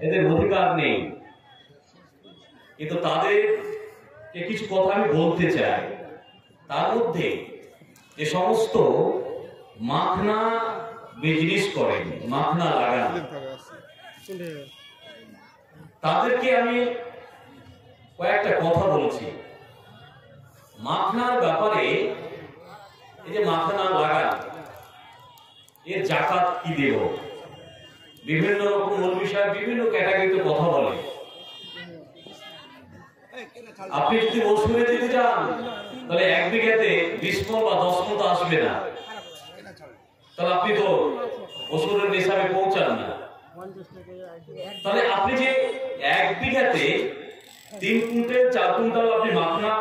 এদের অধিকার নেই, কিন্তু তাদেরকে কিছু কথা আমি বলতে চাই। তার মধ্যে যে সমস্ত মাখনা বিজনেস করেন, মাখনা লাগান, তাদেরকে আমি কয়েকটা কথা বলছি। মাখনার ব্যাপারে, এই যে মাখনা লাগান, এর জাকাত কি দেব, বিভিন্ন রকম বিষয়ে বিভিন্ন ক্যাটাগরিতে কথা বলে। আপনি যদি মৌসুমে দিতে চান তাহলে 1 বিঘাতে 20 মণ বা 10 মণ আসবে না, তাহলে আপনি তো ওষুধের হিসাবে পৌঁছান না। তাহলে আপনি যে 1 বিঘাতে 3 কুইন্টাল 4 কুইন্টাল আপনি মাখনা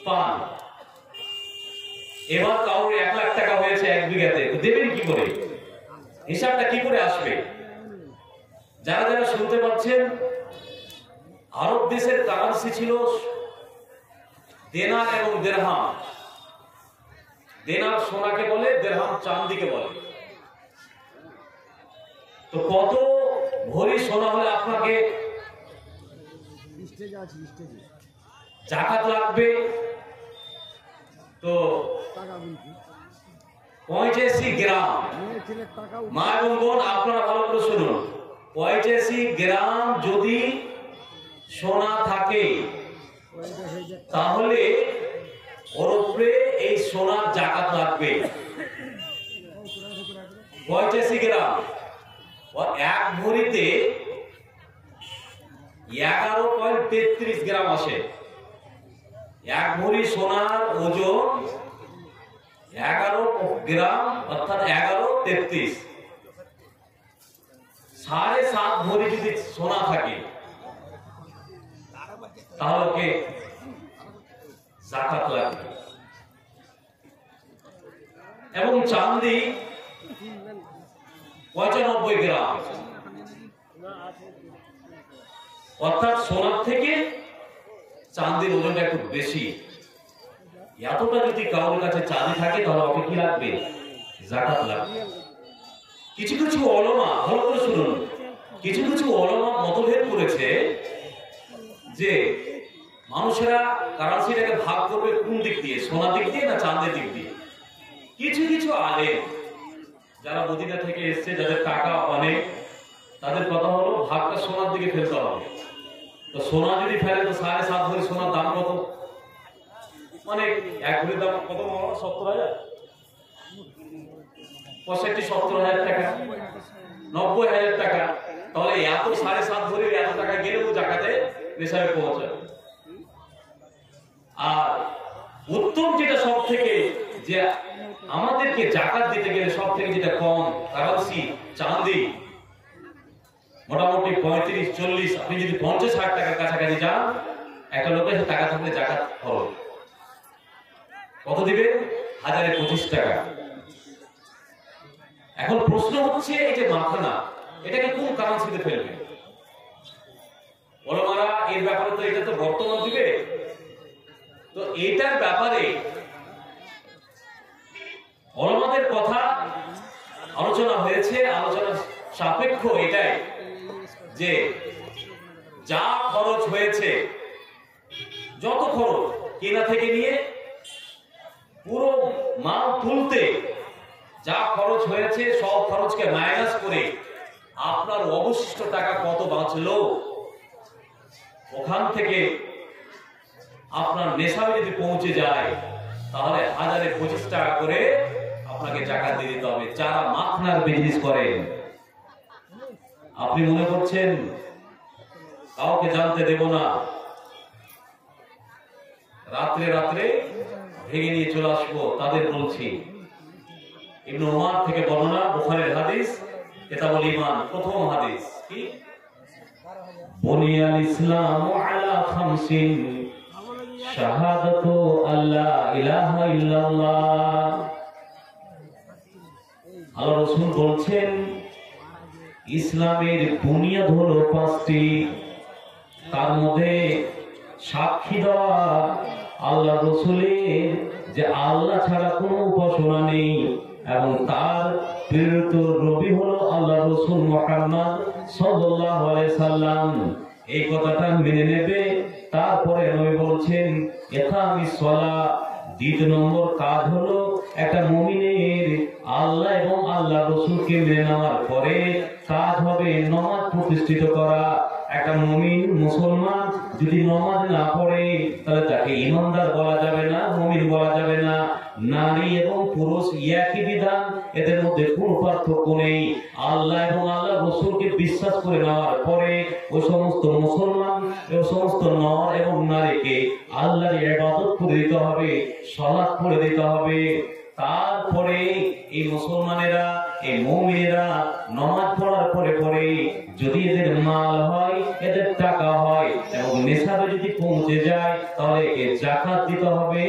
পান, এবার কাউর 1 লাখ টাকা হয়েছে 1 বিঘাতে, দেবেন কি করে? হিসাবটা কি করে আসবে? যারা যারা শুনতে পাচ্ছেন, আরব দেশের কারেন্সি ছিল দেনার এবং দিরহাম। দেনার সোনাকে বলে, দিরহাম চাঁদিকে বলে। তো কত ভরি সোনা হলে আপনাকে জাকাত লাগবে? তো 85 গ্রাম। মা এবং বোন, আপনারা ভালো করে শুনুন, 85 গ্রাম যদি সোনা থাকে তাহলে ওর উপরে এই সোনার জাকাত লাগবে। 85 গ্রাম, और 1 ভরিতে 11.33 গ্রাম আসে। 1 ভরি সোনার ওজন 11 গ্রাম, অর্থাৎ 11.33। 7.5 ভরি যদি সোনা থাকে তাহলে ওকে জাকাত লাগবে। এবং চাঁদি 95 গ্রাম, অর্থাৎ সোনার থেকে চাঁদির ওজনটা একটু বেশি। এতটা যদি কারোর কাছে চাঁদি থাকে তাহলে ওকে কি লাগবে? জাকাত লাগবে। কিছু কিছু ওলামা, ভালো করে শুনুন, কিছু কিছু ওলামা মতভেদ করেছে যে মানুষেরা কারেন্সিটাকে ভাগ করবে কোন দিক দিয়ে, সোনার দিক দিয়ে না চাঁদের দিক দিয়ে। কিছু কিছু আলেম যারা মদিনা থেকে এসছে, যাদের টাকা অনেক, তাদের কথা হলো ভাগটা সোনার দিকে ফেলতে হবে। তো সোনা যদি ফেলে তো 7.5 ভরি সোনার দাম কত? মানে 1 ভরির দাম কত? 70,000, 65-70,000 টাকা, 90,000 টাকা। তাহলে এত 7.5 ভরির এত টাকা গেলেও জাকাতে নিসাবে পৌঁছাবে। আর উত্তম যেটা সব থেকে, যে আমাদেরকে জাকাত দিতে গেলে সব থেকে যেটা কম, কারেন্সি চাঁদি মোটামুটি 35-40, আপনি যদি 50,000 টাকার কাছাকাছি যান, একটা লোকের টাকা থাকলে জাকাত হবে কত দিবে? 1025 টাকা। এখন প্রশ্ন হচ্ছে, এই যে মাখনা, এটাকে কোন কারেন্সিতে ফেলবে? ওলামারা এর ব্যাপারে তো, এটা তো বর্তমান দিবে, তো এটার ব্যাপারে ওলামাদের কথা আলোচনা হয়েছে। আলোচনা সাপেক্ষ এটাই যে যা খরচ হয়েছে, যত খরচ কেনা থেকে নিয়ে পুরো মাল তুলতে যা খরচ হয়েছে, সব খরচকে মাইনাস করে আপনার অবশিষ্ট টাকা কত বাঁচলো, ওখান থেকে আপনার নেশাবে যদি পৌঁছে যায় তাহলে 1025 টাকা করে আপনাকে জাকাত দিয়ে দিতে হবে। যারা মাখনার বিজনেস করেন, আপনি মনে করছেন কাউকে জানতে দেব না, রাত্রে রাত্রে ভেঙে নিয়ে চলে আসবো, তাদের বলছি। ইবনে উমর থেকে বর্ণনা, বুখারীর হাদিস, কিতাবুল ঈমান, প্রথম হাদিস কি? বুনিয়াল ইসলামু আলা খামসিন, শাহাদাতু আল্লা ইলাহা ইল্লাল্লাহ। আল্লাহ রাসূল বলছেন, ইসলামের বুনিয়াদ হলো 5টি, তার মধ্যে সাক্ষী দেওয়া আল্লাহ রাসূলের যে আল্লাহ ছাড়া কোনো উপাসনা নেই এবং তার প্রেরিত নবী হলো আল্লাহ রাসূল মুহাম্মদ সাল্লাল্লাহু আলাইহি সাল্লাম এই কথাটা মেনে নেবে। তারপরে নবী বলছেন ইকামিস সালাহ, দ্বিতীয় নম্বর কাজ হলো একটা মুমিনের আল্লাহ এবং আল্লাহ রাসূলকে মেনে নেওয়ার পরে কাজ হবে নামাজ প্রতিষ্ঠিত করা। একটা মুমিন মুসলমান যদি নামাজ না পড়ে তাহলে তাকে ঈমানদার বলা যাবে না, মুমিন বলা যাবে না। নারী এবং পুরুষ একই বিধান, এদের মধ্যে কোনো পার্থক্য নেই। আল্লাহ এবং আল্লাহ রাসূলকে বিশ্বাস করে নেওয়ার পরে ওই সমস্ত মুসলমান, ওই সমস্ত নর এবং নারীকে আল্লাহর ইবাদত করে দিতে হবে, সালাত পড়ে দিতে হবে। তারপরে এই মুসলমানেরা, এই মুমিনেরা নামাজ পড়ার পরে পরে যদি এদের মাল হয়, এদের টাকা হয় এবং নিসাবে যদি পৌঁছে যায় তাহলে একে যাকাত দিতে হবে।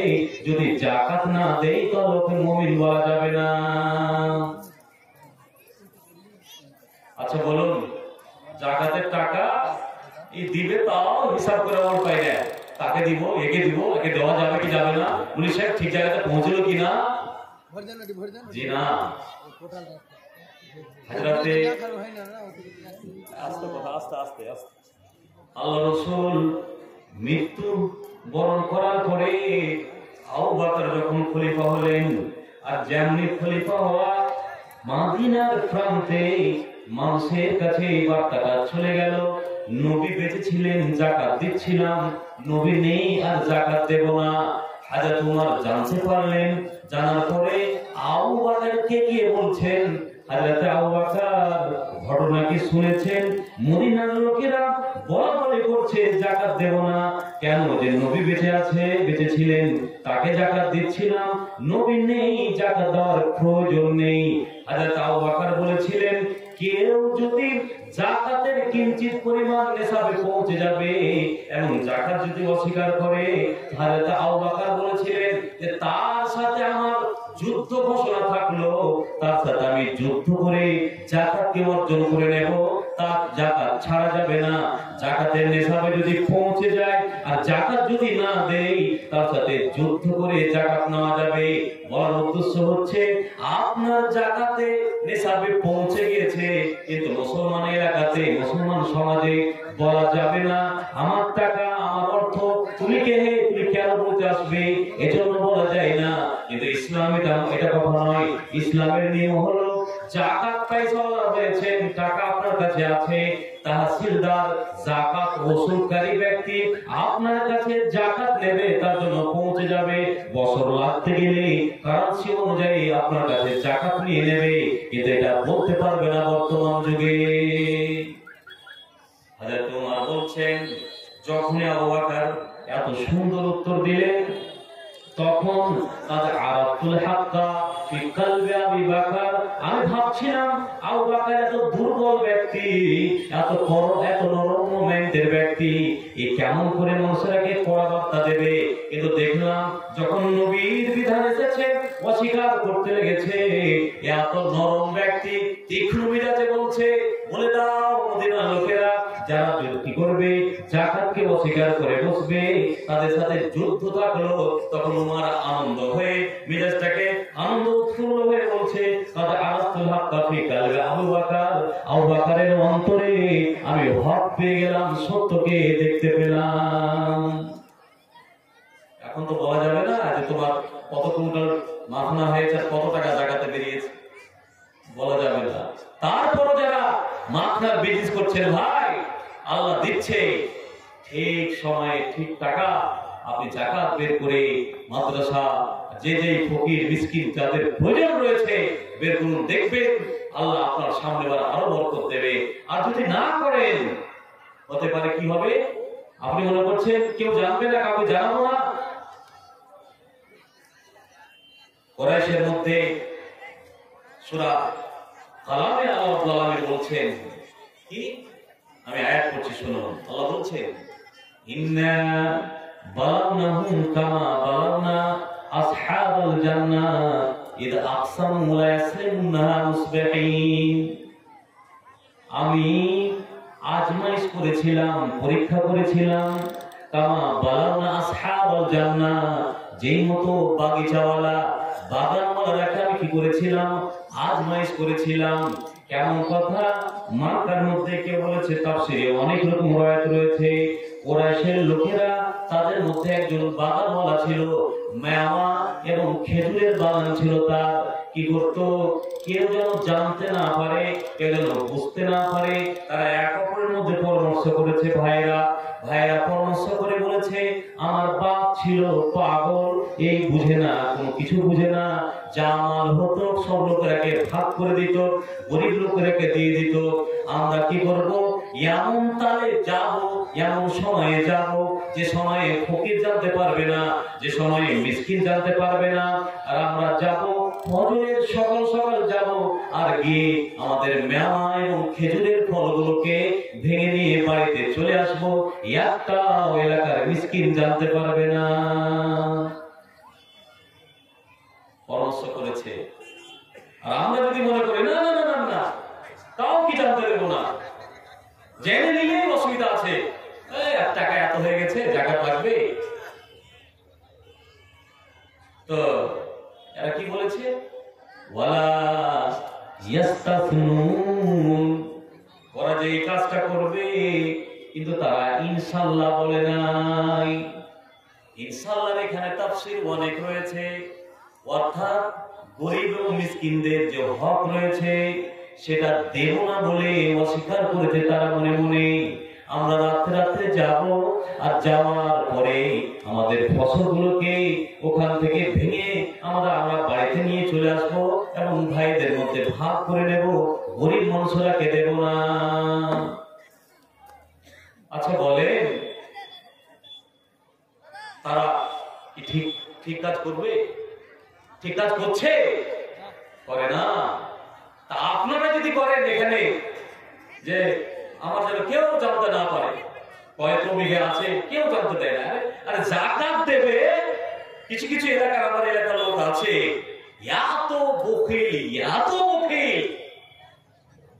যদি যাকাত না দেয় তাহলে ওকে মুমিন বলা যাবে না। আচ্ছা বলুন, যাকাতের টাকা এই দিবে তাও হিসাব করে ওর পাই না, তাকে দিব, একে দিব, একে দেওয়া যাবে কি যাবে না? উনি সাহেব ঠিক জায়গাতে পৌঁছলো কিনা? জি না। হযরতে আল্লাহ রাসূল মৃত্যু বরণ করার পরে আবু বকর যখন খলিফা হলেন, আর যেমনি খলিফা হওয়া মদিনার প্রান্তে মানুষের কাছে এই বার্তাটা চলে গেল, নবী বেঁচে ছিলেন যাকাত দিচ্ছিলাম, নবী নেই আর যাকাত দেব না। হযরত ওমর জানতে পারলেন, জানার পরে আবু বকরকে গিয়ে বলছেন, হযরত আবু বকর ঘটনা কি শুনেছেন? মদিনার লোকেরা বলাবলি করছে যাকাত দেব না। কেন? যে নবী বেঁচে আছে, বেঁচে ছিলেন, তাকে যাকাত দিচ্ছিলাম, নবী নেই, যাকাত দেওয়ার প্রয়োজন নেই। হযরত আবু বকর বলেছিলেন, কেউ যদি যাকাতের কিঞ্চিত পরিমাণ নিসাবে পৌঁছে যাবে এবং যাকাত যদি অস্বীকার করে, হযরত আবু বকর বলেছিলেন যে তার সাথে আমার যুদ্ধ ঘোষণা থাকলো, তার সাথে আমি যুদ্ধ করে যাকাতকে অর্জন করে নেব, তার যাকাত ছাড়া যাবে না। যাকাতের নিসাবে যদি পৌঁছে যায় আর যাকাত যদি না দেই, তার সাথে যুদ্ধ করে যাকাত নেওয়া যাবে। বলার উদ্দেশ্য হচ্ছে আপনার যাকাতে নিসাবে পৌঁছে গিয়েছে, কিন্তু মুসলমান এলাকাতে, মুসলমান সমাজে বলা যাবে না আমার টাকা, আমার অর্থ, তুমি কে হে, তুমি কেন বলতে আসবে, এজন্য বলা যায় না। কিন্তু ইসলামে এটা কথা নয়। ইসলামের নিয়ম হলো যাকাত পয়সা হয়েছে, টাকা আপনার কাছে আছে, তাহসিলদার যাকাত ওসুলকারী ব্যক্তি আপনার কাছে যাকাত নেবে, তার জন্য পৌঁছে যাবে। বছর লাগতে গেলে কারেন্সি অনুযায়ী আপনার কাছে যাকাত নিয়ে নেবে, কিন্তু এটা বলতে পারবে না বর্তমান যুগে। হযরত ওমর বলছেন, যখন আবু বকর এত সুন্দর উত্তর দিলেন, তখন তাদের আরাফতুল হাক্কা ফি কলবি আবি বকর, আমি ভাবছিলাম আবু বকর এত দুর্বল ব্যক্তি, এত নরম মোমেন্টের ব্যক্তি, এ কেমন করে মানুষেরাকে কড়া বার্তা দেবে। কিন্তু দেখলাম যখন নবীর বিধান এসেছে অস্বীকার করতে লেগেছে। এত নরম ব্যক্তি তীক্ষ্ণ মিজাজে বলছে, বলে দাও মদিনার লোকেরা যারা কি করবে, যাকাতকে অস্বীকার করে বসবে, তাদের সাথে যুদ্ধ থাকলো। তখন ওমর আনন্দ হয়ে, মিজাজটাকে আনন্দ উৎফুল্ল হয়ে বলছে, তাদের আরাফতুল হাক্কা ফি কলবি আবু বকর, আবু বকরের অন্তরে আমি হক পেয়ে গেলাম, সত্যকে দেখতে পেলাম। এখন তো বলা যাবে না যে তোমার কত কুইন্টাল মাখনা হয়েছে, কত টাকা যাকাতে বেরিয়েছে, বলা যাবে না। তারপর যারা মাখনার বিজনেস করছেন, ভাই আল্লাহ দিচ্ছে, ঠিক সময়ে ঠিক টাকা আপনি যাকাত বের করে মাদ্রাসা, যে যে ফকির মিসকিন যাদের প্রয়োজন রয়েছে বের করুন, দেখবেন আল্লাহ আপনার সামনে আরো বরকত দেবে। আর যদি না করেন, হতে পারে কি হবে? আপনি মনে করছেন কেউ জানবে না, কাউকে জানাবো না। কুরাইশের মধ্যে সূরা কালামে আল্লাহ বলছেন কি, আমি আয়াত পড়ছি শুনুন। আল্লাহ বলছেন, ইন্না বালাগনাহুম কামা বালাগনা আসহাবাল জান্নাহ ইদ আকসামু লা ইয়াসলিমুনহা মুসবিহিন। আমি আজমাইশ করেছিলাম, পরীক্ষা করেছিলাম, কামা বালাগনা আসহাবাল জান্নাহ, যেই মতো বাগিচাওয়ালা বাগানওয়ালাকে আমি কি করেছিলাম, আজমাইশ করেছিলাম। কেমন কথা, মাক্কার মধ্যে কে বলেছে, তাফসীরে অনেক রকম রওয়ায়াত রয়েছে। কুরাইশের লোকেরা, তাদের মধ্যে একজন বাগানওয়ালা ছিল, মেওয়া এবং খেজুরের বাগান ছিল তার। কি করতো, কেউ যেন জানতে না পারে, কেউ যেন বুঝতে না পারে। তারা এক অপরের মধ্যে পরামর্শ করেছে, ভাইরা পরামর্শ করে বলেছে, আমার বাপ ছিল পাগল, এই বুঝে না, কোনো কিছু বুঝে না, যা মাল হতো সব লোকেরাকে ভাগ করে দিত, গরিব লোকেরাকে দিয়ে দিত। আমরা কি করব, এমন তালে যাব, এমন সময়ে যাব যে সময়ে ফকির জানতে পারবে না, যে সময়ে মিসকিন জানতে পারবে না। আর আমরা যাব ফজরের সকাল সকাল যাব, আর গিয়ে আমাদের মেওয়া এবং খেজুরের ফলগুলোকে ভেঙে নিয়ে বাড়িতে চলে আসবো, একটা এলাকার মিসকিন জানতে পারবে না। পরামর্শ করেছে। আর আমরা যদি মনে করি না না না না, তাও কি জানতে দেবো না, জেনে নিলেই অসুবিধা আছে, টাকা এত হয়ে গেছে, জাকাত লাগবে। তো এরা কি বলেছে, ওয়ালা ইয়াস্তাফনুন, ওরা যে এই কাজটা করবে, কিন্তু তারা ইনশাআল্লাহ বলে নাই। ইনশাআল্লাহর এখানে তাফসীর অনেক রয়েছে, অর্থাৎ গরিব ও মিসকিনদের যে হক রয়েছে সেটা দেব না বলে অস্বীকার করেছে তারা মনে মনে। আমরা রাত্রে রাত্রে যাব, আর যাওয়ার পরে আমাদের ফসলগুলোকে ওখান থেকে ভেঙে আমরা বাড়িতে নিয়ে চলে আসবো এবং ভাইদের মধ্যে ভাগ করে নেব, গরিব মানুষরাকে দেব না। আচ্ছা বলেন, তারা কি ঠিক কাজ করবে? ঠিক কাজ করছে? করে না। তা আপনারা যদি করেন এখানে যে আমার যেন কেউ জানতে না পারে কয়েক বিঘে আছে, কেউ জানতে দেয় না, আরে যাকাত দেবে। কিছু কিছু এলাকার, আমার এলাকার লোক আছে, এত বখিল, এত বখিল,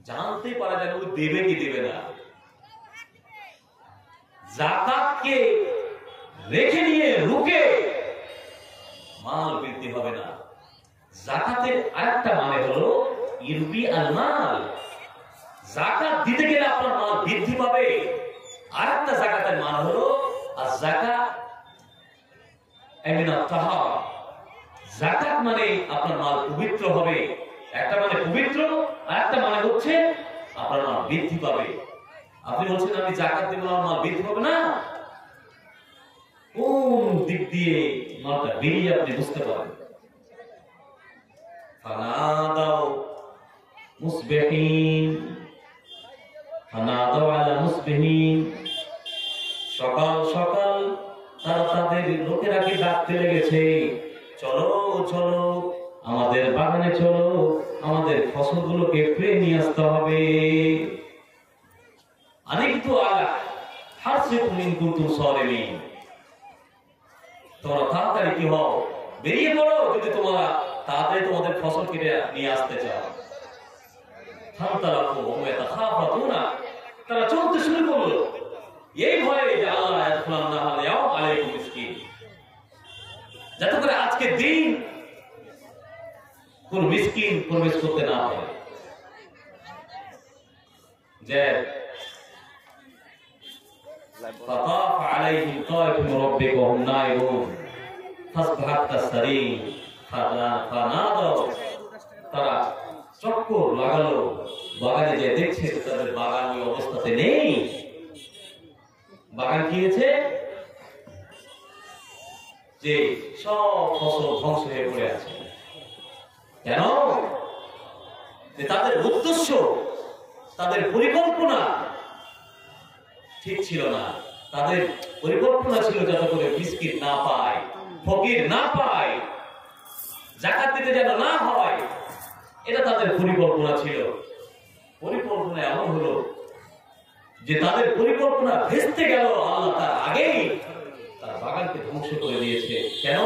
জানতে পারা যায় না দেবে কি দেবে না। যাকাতকে রেখে নিয়ে রুকে মাল বৃদ্ধি হবে না। যাকাতের আরেকটা মানে হলো ইরবি আল মাল, যাকাত দিতে গেলে আপনার মাল বৃদ্ধি পাবে। আরেকটা যাকাতের মানে হলো আয-যাকাত আমিনাত তাহারা, যাকাত মানে আপনার মাল পবিত্র হবে। একটা মানে পবিত্র, আরেকটা মানে হচ্ছে আপনার মাল বৃদ্ধি পাবে। আপনি বলছেন আমি যাকাত দেব, আমার মাল বৃদ্ধি পাবে না, কোন দিক দিয়ে মালটা বেরিয়ে আপনি বুঝতে পারেন। ফানাদাও মুসবিহিন, ফানাদাও আলা মুসবিহিন, সকাল সকাল তারা তাদের লোকেরাকে ডাকতে লেগেছে, চলো চলো আমাদের বাগানে চলো, আমাদের ফসলগুলোকে ফিরে নিয়ে আসতে হবে। আনিকতু আলা হারসিকুম ইন কুনতুম সালিমিন, তোমরা তাড়াতাড়ি কি হও, বেরিয়ে পড়ো যদি তোমরা তাড়াতাড়ি তোমাদের ফসল কেটে নিয়ে আসতে চাও। ফান্তালাকু ওয়া ইয়াতাখাফাতুনা, তারা চলতে শুরু করলো এই ভয়ে যে আল্লাহ ইয়াদখুলান্নাহা ইয়াউম আলাইকুম মিসকিন, যাতে করে আজকে দিন কোন মিসকিন প্রবেশ করতে না পারে। যে فطاف عليهم طائف من ربك وهم نائمون فاصبحت كالصريم فنادوا, তারা চক্কর লাগালো, বাগানে যে দেখছে তাদের বাগান ওই অবস্থাতে নেই। বাগান কি হয়েছে, যে সব ফসল ধ্বংস হয়ে পড়ে আছে। কেন? যে তাদের উদ্দেশ্য, তাদের পরিকল্পনা ঠিক ছিল না। তাদের পরিকল্পনা ছিল যাতে করে মিসকিন না পায়, ফকির না পায়, যাকাত দিতে যেন না হয়, এটা তাদের পরিকল্পনা ছিল। পরিকল্পনা এমন হলো যে তাদের পরিকল্পনা ভেস্তে গেল, আল্লাহ তার আগেই তার বাগানকে ধ্বংস করে দিয়েছে। কেন?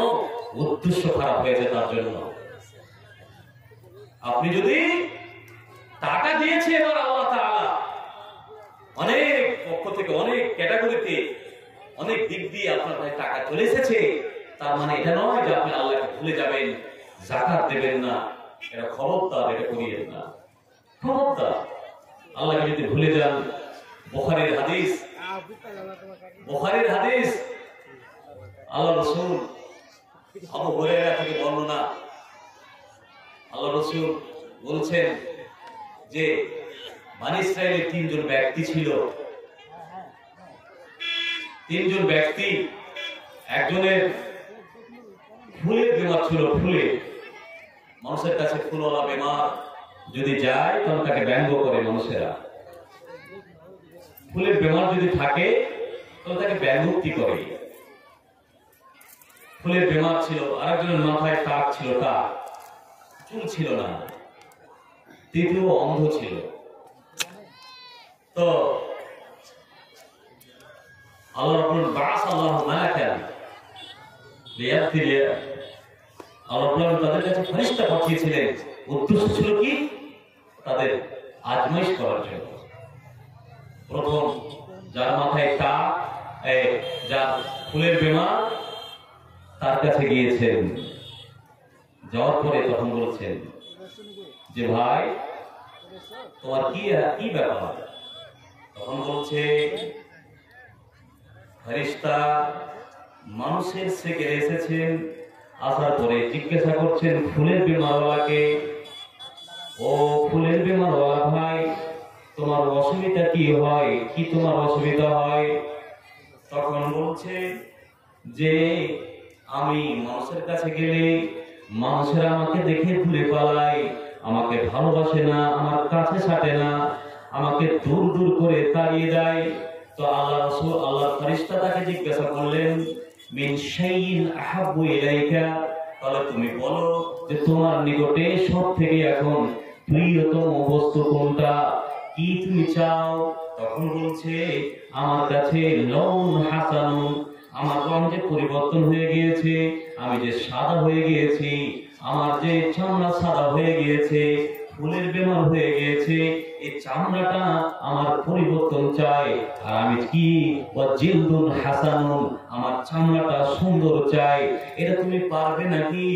উদ্দেশ্য খারাপ হয়েছে তার জন্য। আপনি যদি টাকা দিয়েছে, এবার আল্লাহ তাআলা অনেক পক্ষ থেকে, অনেক ক্যাটাগরিতে, অনেক দিক দিয়ে আপনার কাছে টাকা চলে এসেছে, তার মানে এটা নয় যে আপনি আল্লাহকে ভুলে যাবেন। যাকাত দেবেন না, এটা খবরদার, এটা করিয়েন না, খবরদার। আল্লাহকে যদি ভুলে যান, বুখারীর হাদিস, বুখারীর হাদিস, আল্লাহ রাসূল আবু হুরায়রা থেকে বর্ণনা, আল্লাহ রাসূল বলছেন যে বনী ইসরাইলের তিনজন ব্যক্তি ছিল, তিনজন ব্যক্তি, একজনের ফুলের বেমার ছিল, ফুলে মানুষের কাছে ফুলওয়ালা বেমার যদি যায় তখন তাকে ব্যঙ্গ করে মানুষেরা, ফুলের বেমার যদি থাকে তখন তাকে ব্যঙ্গোক্তি করে। ফুলের বেমার ছিল, আরেকজনের মাথায় টাক ছিল, টাক, চুল ছিল না, তৃতীয় অন্ধ ছিল। তো আল্লাহ রাব্বুল বা'আসাল্লাহু মালাকান লিয়াগফিরা, আল্লাহ রাব্বুল তাদের কাছে ফেরেশতা পাঠিয়েছিলেন, উদ্দেশ্য ছিল কি? তাদের আজমাইশ করার জন্য। প্রথম যার মাথায় টাক, যার ফুলের বেমার, তার কাছে গিয়েছেন। যাওয়ার পরে তখন বলছেন যে ভাই তোমার কি ব্যাপার? তখন বলছে ফেরেশতা মানুষের সেকেলে এসেছেন, আসার পরে জিজ্ঞাসা করছেন ফুলের বেমারওয়ালাকে, ও ফুলের বেমারওয়ালা ভাই তোমার অসুবিধা কি হয়, কি তোমার অসুবিধা হয়? তখন বলছে যে আমি মানুষের কাছে গেলে মানুষেরা আমাকে দেখে দূরে পালায়, আমাকে ভালোবাসে না, আমার কাছে সাটে না, আমাকে দূর দূর করে তাড়িয়ে দেয়। তো আল্লাহ রাসূল, আল্লাহর ফেরেশতা তাকে জিজ্ঞাসা করলেন মিন শাইইন আহাব্বু ইলাইকা, তাহলে তুমি বলো যে তোমার নিকটে সবথেকে এখন প্রিয়তম বস্তু কোনটা, কি তুমি চাও? তখন বলছে আমার কাছে লওন হাসানুন, আমার রং যে পরিবর্তন হয়ে গিয়েছে, আমি যে সাদা হয়ে গিয়েছি, আমার যে চামড়া সাদা হয়ে গিয়েছে, ফুলের বেমার হয়ে গিয়েছে, এই চামড়াটা আমার পরিবর্তন চাই। আর আমি কি ওয়াজিলদুন হাসানুন, আমার চামড়াটা সুন্দর চাই। এটা তুমি পারবে নাকি?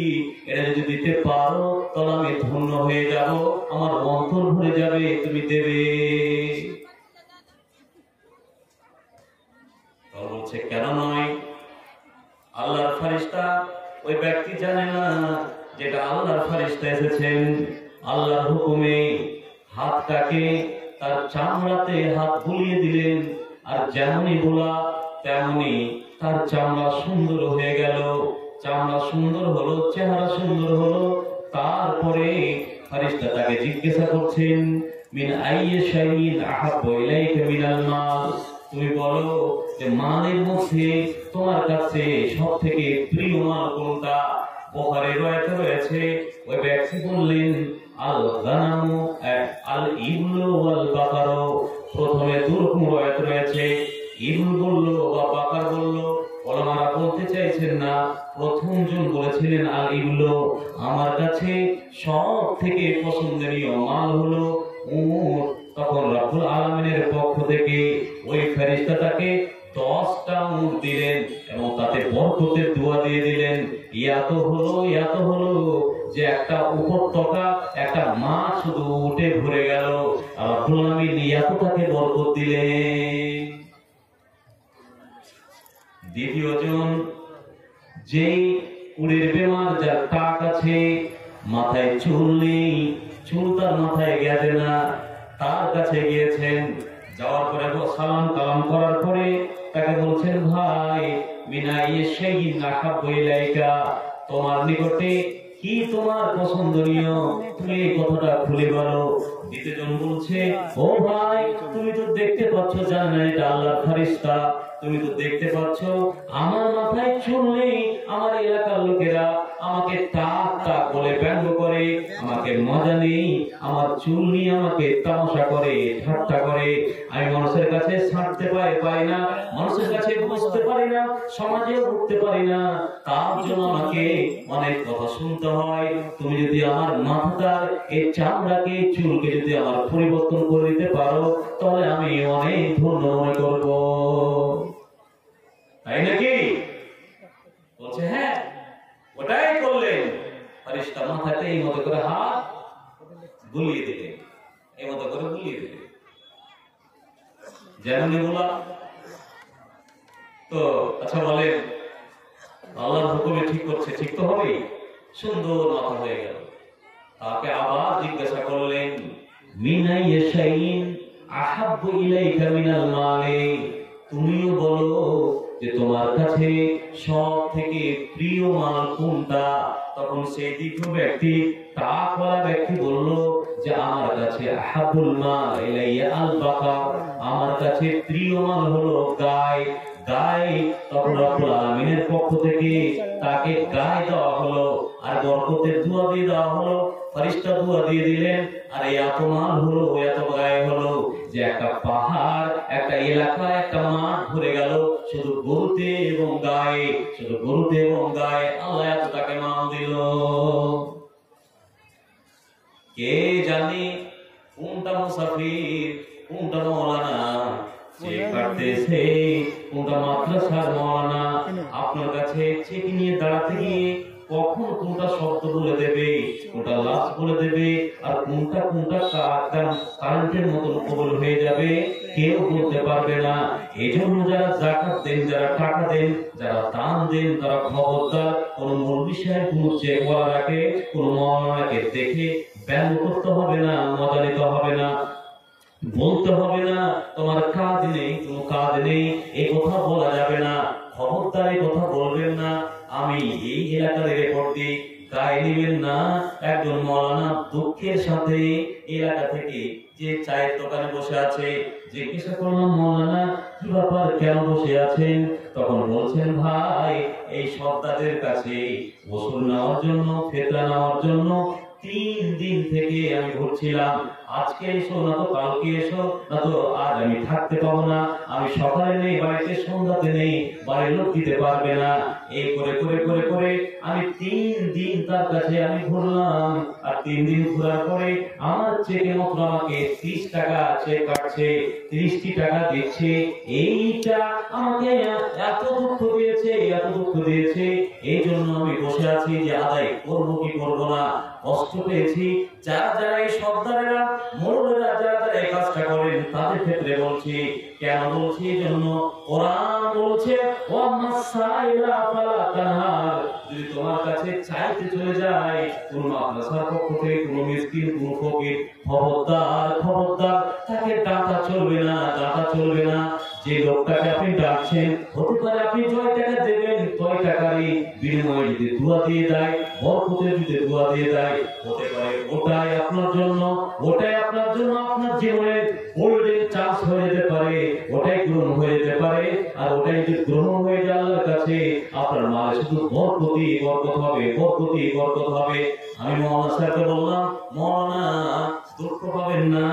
এটা যদি দিতে পারো তাহলে আমি ধন্য হয়ে যাব, আমার অন্তর ভরে যাবে, তুমি দেবে। বলছে কেন নয়? আল্লাহর ফেরেশতা, ওই ব্যক্তি জানে না যেটা আল্লাহর ফেরেশতা এসেছেন আল্লাহর হুকুমে, হাতটাকে তার চামড়াতে হাত বুলিয়ে দিলেন, আর যেমনই বলা তেমনি তার চামড়া সুন্দর হয়ে গেল, চামড়া সুন্দর হলো, চেহারা সুন্দর হলো। তারপরে ফেরেশতা তাকে জিজ্ঞাসা করছেন মিন আইয়ি শাইইন আহাব্বু ইলাইকা মিনাল মাল, তুমি বলো যে মালের মধ্যে তোমার কাছে সবথেকে প্রিয় মাল কোনটা? বুখারীর রওয়ায়াতে রয়েছে, ওই ব্যক্তি বললেন আল গানামু আল ইবলু ওয়াল বাকারু। প্রথমে দুরকম রওয়ায়াত রয়েছে, ইবল বলল বা বাকার বলল, ওলামারা বলতে চাইছেন না, প্রথম জন বলেছিলেন আল ইবলু, আমার কাছে সবথেকে পছন্দনীয় মাল হলো উট। তখন রব্বুল আলামিনের পক্ষ থেকে ওই ফেরেশতা তাকে 10টা উট দিলেন এবং তাতে বরকতের দোয়া দিয়ে দিলেন। এত হলো যে একটা উপত্যকা, একটা মাঠ শুধু উটে ভরে গেল। আর রব্বুল আলামিন এত তাকে বরকত দিলেন। দ্বিতীয় জন, যেই উটের বেমার, যার টাক আছে, মাথায় চুল নেই, চুল তার মাথায় গেছে না, তার কাছে গিয়েছেন। যাওয়ার পরে সালাম কালাম করার পরে তাকে বলছেন ভাই মিনা ইয়াশাইইন আহাব্বু ইলাইকা, তোমার নিকটে কি তোমার পছন্দনীয়, তুমি এই কথাটা খুলে বলো। দ্বিতীয়জন বলছে ও ভাই তুমি তো দেখতে পাচ্ছ, জানো এটা আল্লাহর ফেরেশতা, তুমি তো দেখতে পাচ্ছ আমার মাথায় চুল নেই, আমার এলাকার লোকেরা আমাকে টাক টাক বলে ব্যঙ্গ করে, আমাকে মজা নেই, আমার চুল নিয়ে আমাকে তামাশা করে, ঠাট্টা করে, আমি মানুষের কাছে ছাড়তে পারি না, মানুষের কাছে বুঝতে পারি না, সমাজে উঠতে পারি না, তার জন্য আমাকে অনেক কথা শুনতে হয়। তুমি যদি আমার মাথাটার এই চামড়াকে, চুলকে যদি আমার পরিবর্তন করে দিতে পারো তাহলে আমি অনেক ধন্য মনে করব। তাই নাকি? বলছে হ্যাঁ, ওটাই করলেন। ফেরেশতা যেমনই বলা। তো আচ্ছা বলেন, আল্লাহর হুকুমে ঠিক করছে, ঠিক তো হবেই। সুন্দর মাথা হয়ে গেল। তাকে আবার জিজ্ঞাসা করলেন, মিনাই শাইইন আহাব্বু ইলাইকা মিনাল মালি, তুমিও বলো যে তোমার কাছে সব থেকে প্রিয় মাল কোনটা? তখন সেই দ্বিতীয় ব্যক্তি, টাকওয়ালা ব্যক্তি বলল যে আমার কাছে আহাবুল মাল ইলাইয়া আল বাকার, আমার কাছে প্রিয় মাল হলো গায়। গায়। তখন রব্বুল আলামিনের পক্ষ থেকে তাকে গায় দেওয়া হলো, আর বরকতের দোয়া দিয়ে দেওয়া হলো। ফেরেশতা দোয়া দিয়ে দিলেন, আর এত মাল হলো, এত গায়ে হলো যে একটা পাহাড়, একটা এলাকা, একটা মাঠ ভরে গেল শুধু গরুতে এবং গায়ে, শুধু গরুতে এবং গায়ে। আল্লাহ এত তাকে মাল দিল। কে জানে কোনটা মুসাফির, কোনটা মওলানা, চেক কাটতেছে কোনটা মাদ্রাসার মওলানা। আপনার কাছে চেক নিয়ে দাঁড়াতে গিয়ে কখন কোনটা শব্দ বলে দেবে, কোনটা লাশ বলে দেবে, আর কোনটা কোনটা কারেন্টের মতন কবল হয়ে যাবে কেউ বলতে পারবে না। এই জন্য যারা যাকাত দেন, যারা টাকা দেন, যারা দান দেন, তারা খবরদার কোন মৌলবী সাহেব কোন চেকওয়ালাকে, কোন মওলানাকে দেখে ব্যঙ্গ করতে হবে না, মজা নিতে হবে না, বলতে হবে না তোমার কাজ নেই, কোনো কাজ নেই, এই কথা বলা যাবে না। খবরদার এই কথা বলবেন না। আমি এই এলাকার রেকর্ড দিই, গায়ে নেবেন না। একজন মওলানা দুঃখের সাথে এলাকা থেকে যে চায়ের দোকানে বসে আছে, জিজ্ঞাসা করলাম, মওলানা কি ব্যাপার, কেন বসে আছেন? তখন বলছেন, ভাই এই সর্দারদের কাছে ওসুল নেওয়ার জন্য, ফেতরা নেওয়ার জন্য 3 দিন থেকে আমি ঘুরছিলাম। আজকে এসো না তো কালকে এসো, না তো আজ আমি থাকতে পাবো না, আমি সকালে নেই বাড়িতে, সন্ধ্যাতে নেই, বাড়ির লোক দিতে পারবে না। এই করে করে করে করে আমি 3 দিন তার কাছে আমি ঘুরলাম। আর 3 দিন ঘোরার পরে আমার চেকে মাত্র আমাকে 30 টাকা চেক কাটছে, 30টি টাকা দিচ্ছে। এইটা আমাকে এত দুঃখ দিয়েছে, এত দুঃখ দিয়েছে। এই জন্য আমি বসে আছি যে আদায় করবো কি করবো না, কষ্ট পেয়েছি। যারা যারা এই সর্দারেরা, মোড়লেরা, যারা যারা এই কাজটা করেন, তাদের ক্ষেত্রে বলছি। কেন বলছি? এই জন্য কোরআন বলছে, ওয়ামাসাইলা ফালা তানহার, যদি তোমার কাছে চাইতে চলে যায় কোন মাদ্রাসার পক্ষ থেকে কোন মিসকিন, কোন ফকির, খবরদার খবরদার তাকে ডাকা চলবে না, ডাকা চলবে না। যে লোকটাকে আপনি ডাকছেন, হতে পারে আপনি 6 টাকা দেবেন, 6 টাকারই বিনিময়ে যদি দোয়া দিয়ে দেয়, বরকতের যদি দোয়া দিয়ে দেয়, হতে পারে ওটাই আপনার জন্য, ওটাই আপনার জন্য আপনার জীবনে গোল্ডেন চান্স হয়ে যেতে পারে, ওটাই গ্রহণ হয়ে যেতে পারে। আর ওটাই যদি গ্রহণ হয়ে যায় আল্লাহর কাছে, আপনার মা শুধু বরকতই বরকত হবে, বরকতই বরকত হবে। আমি মওলানা সাহেবকে বললাম, মওলানা দুঃখ পাবেন না।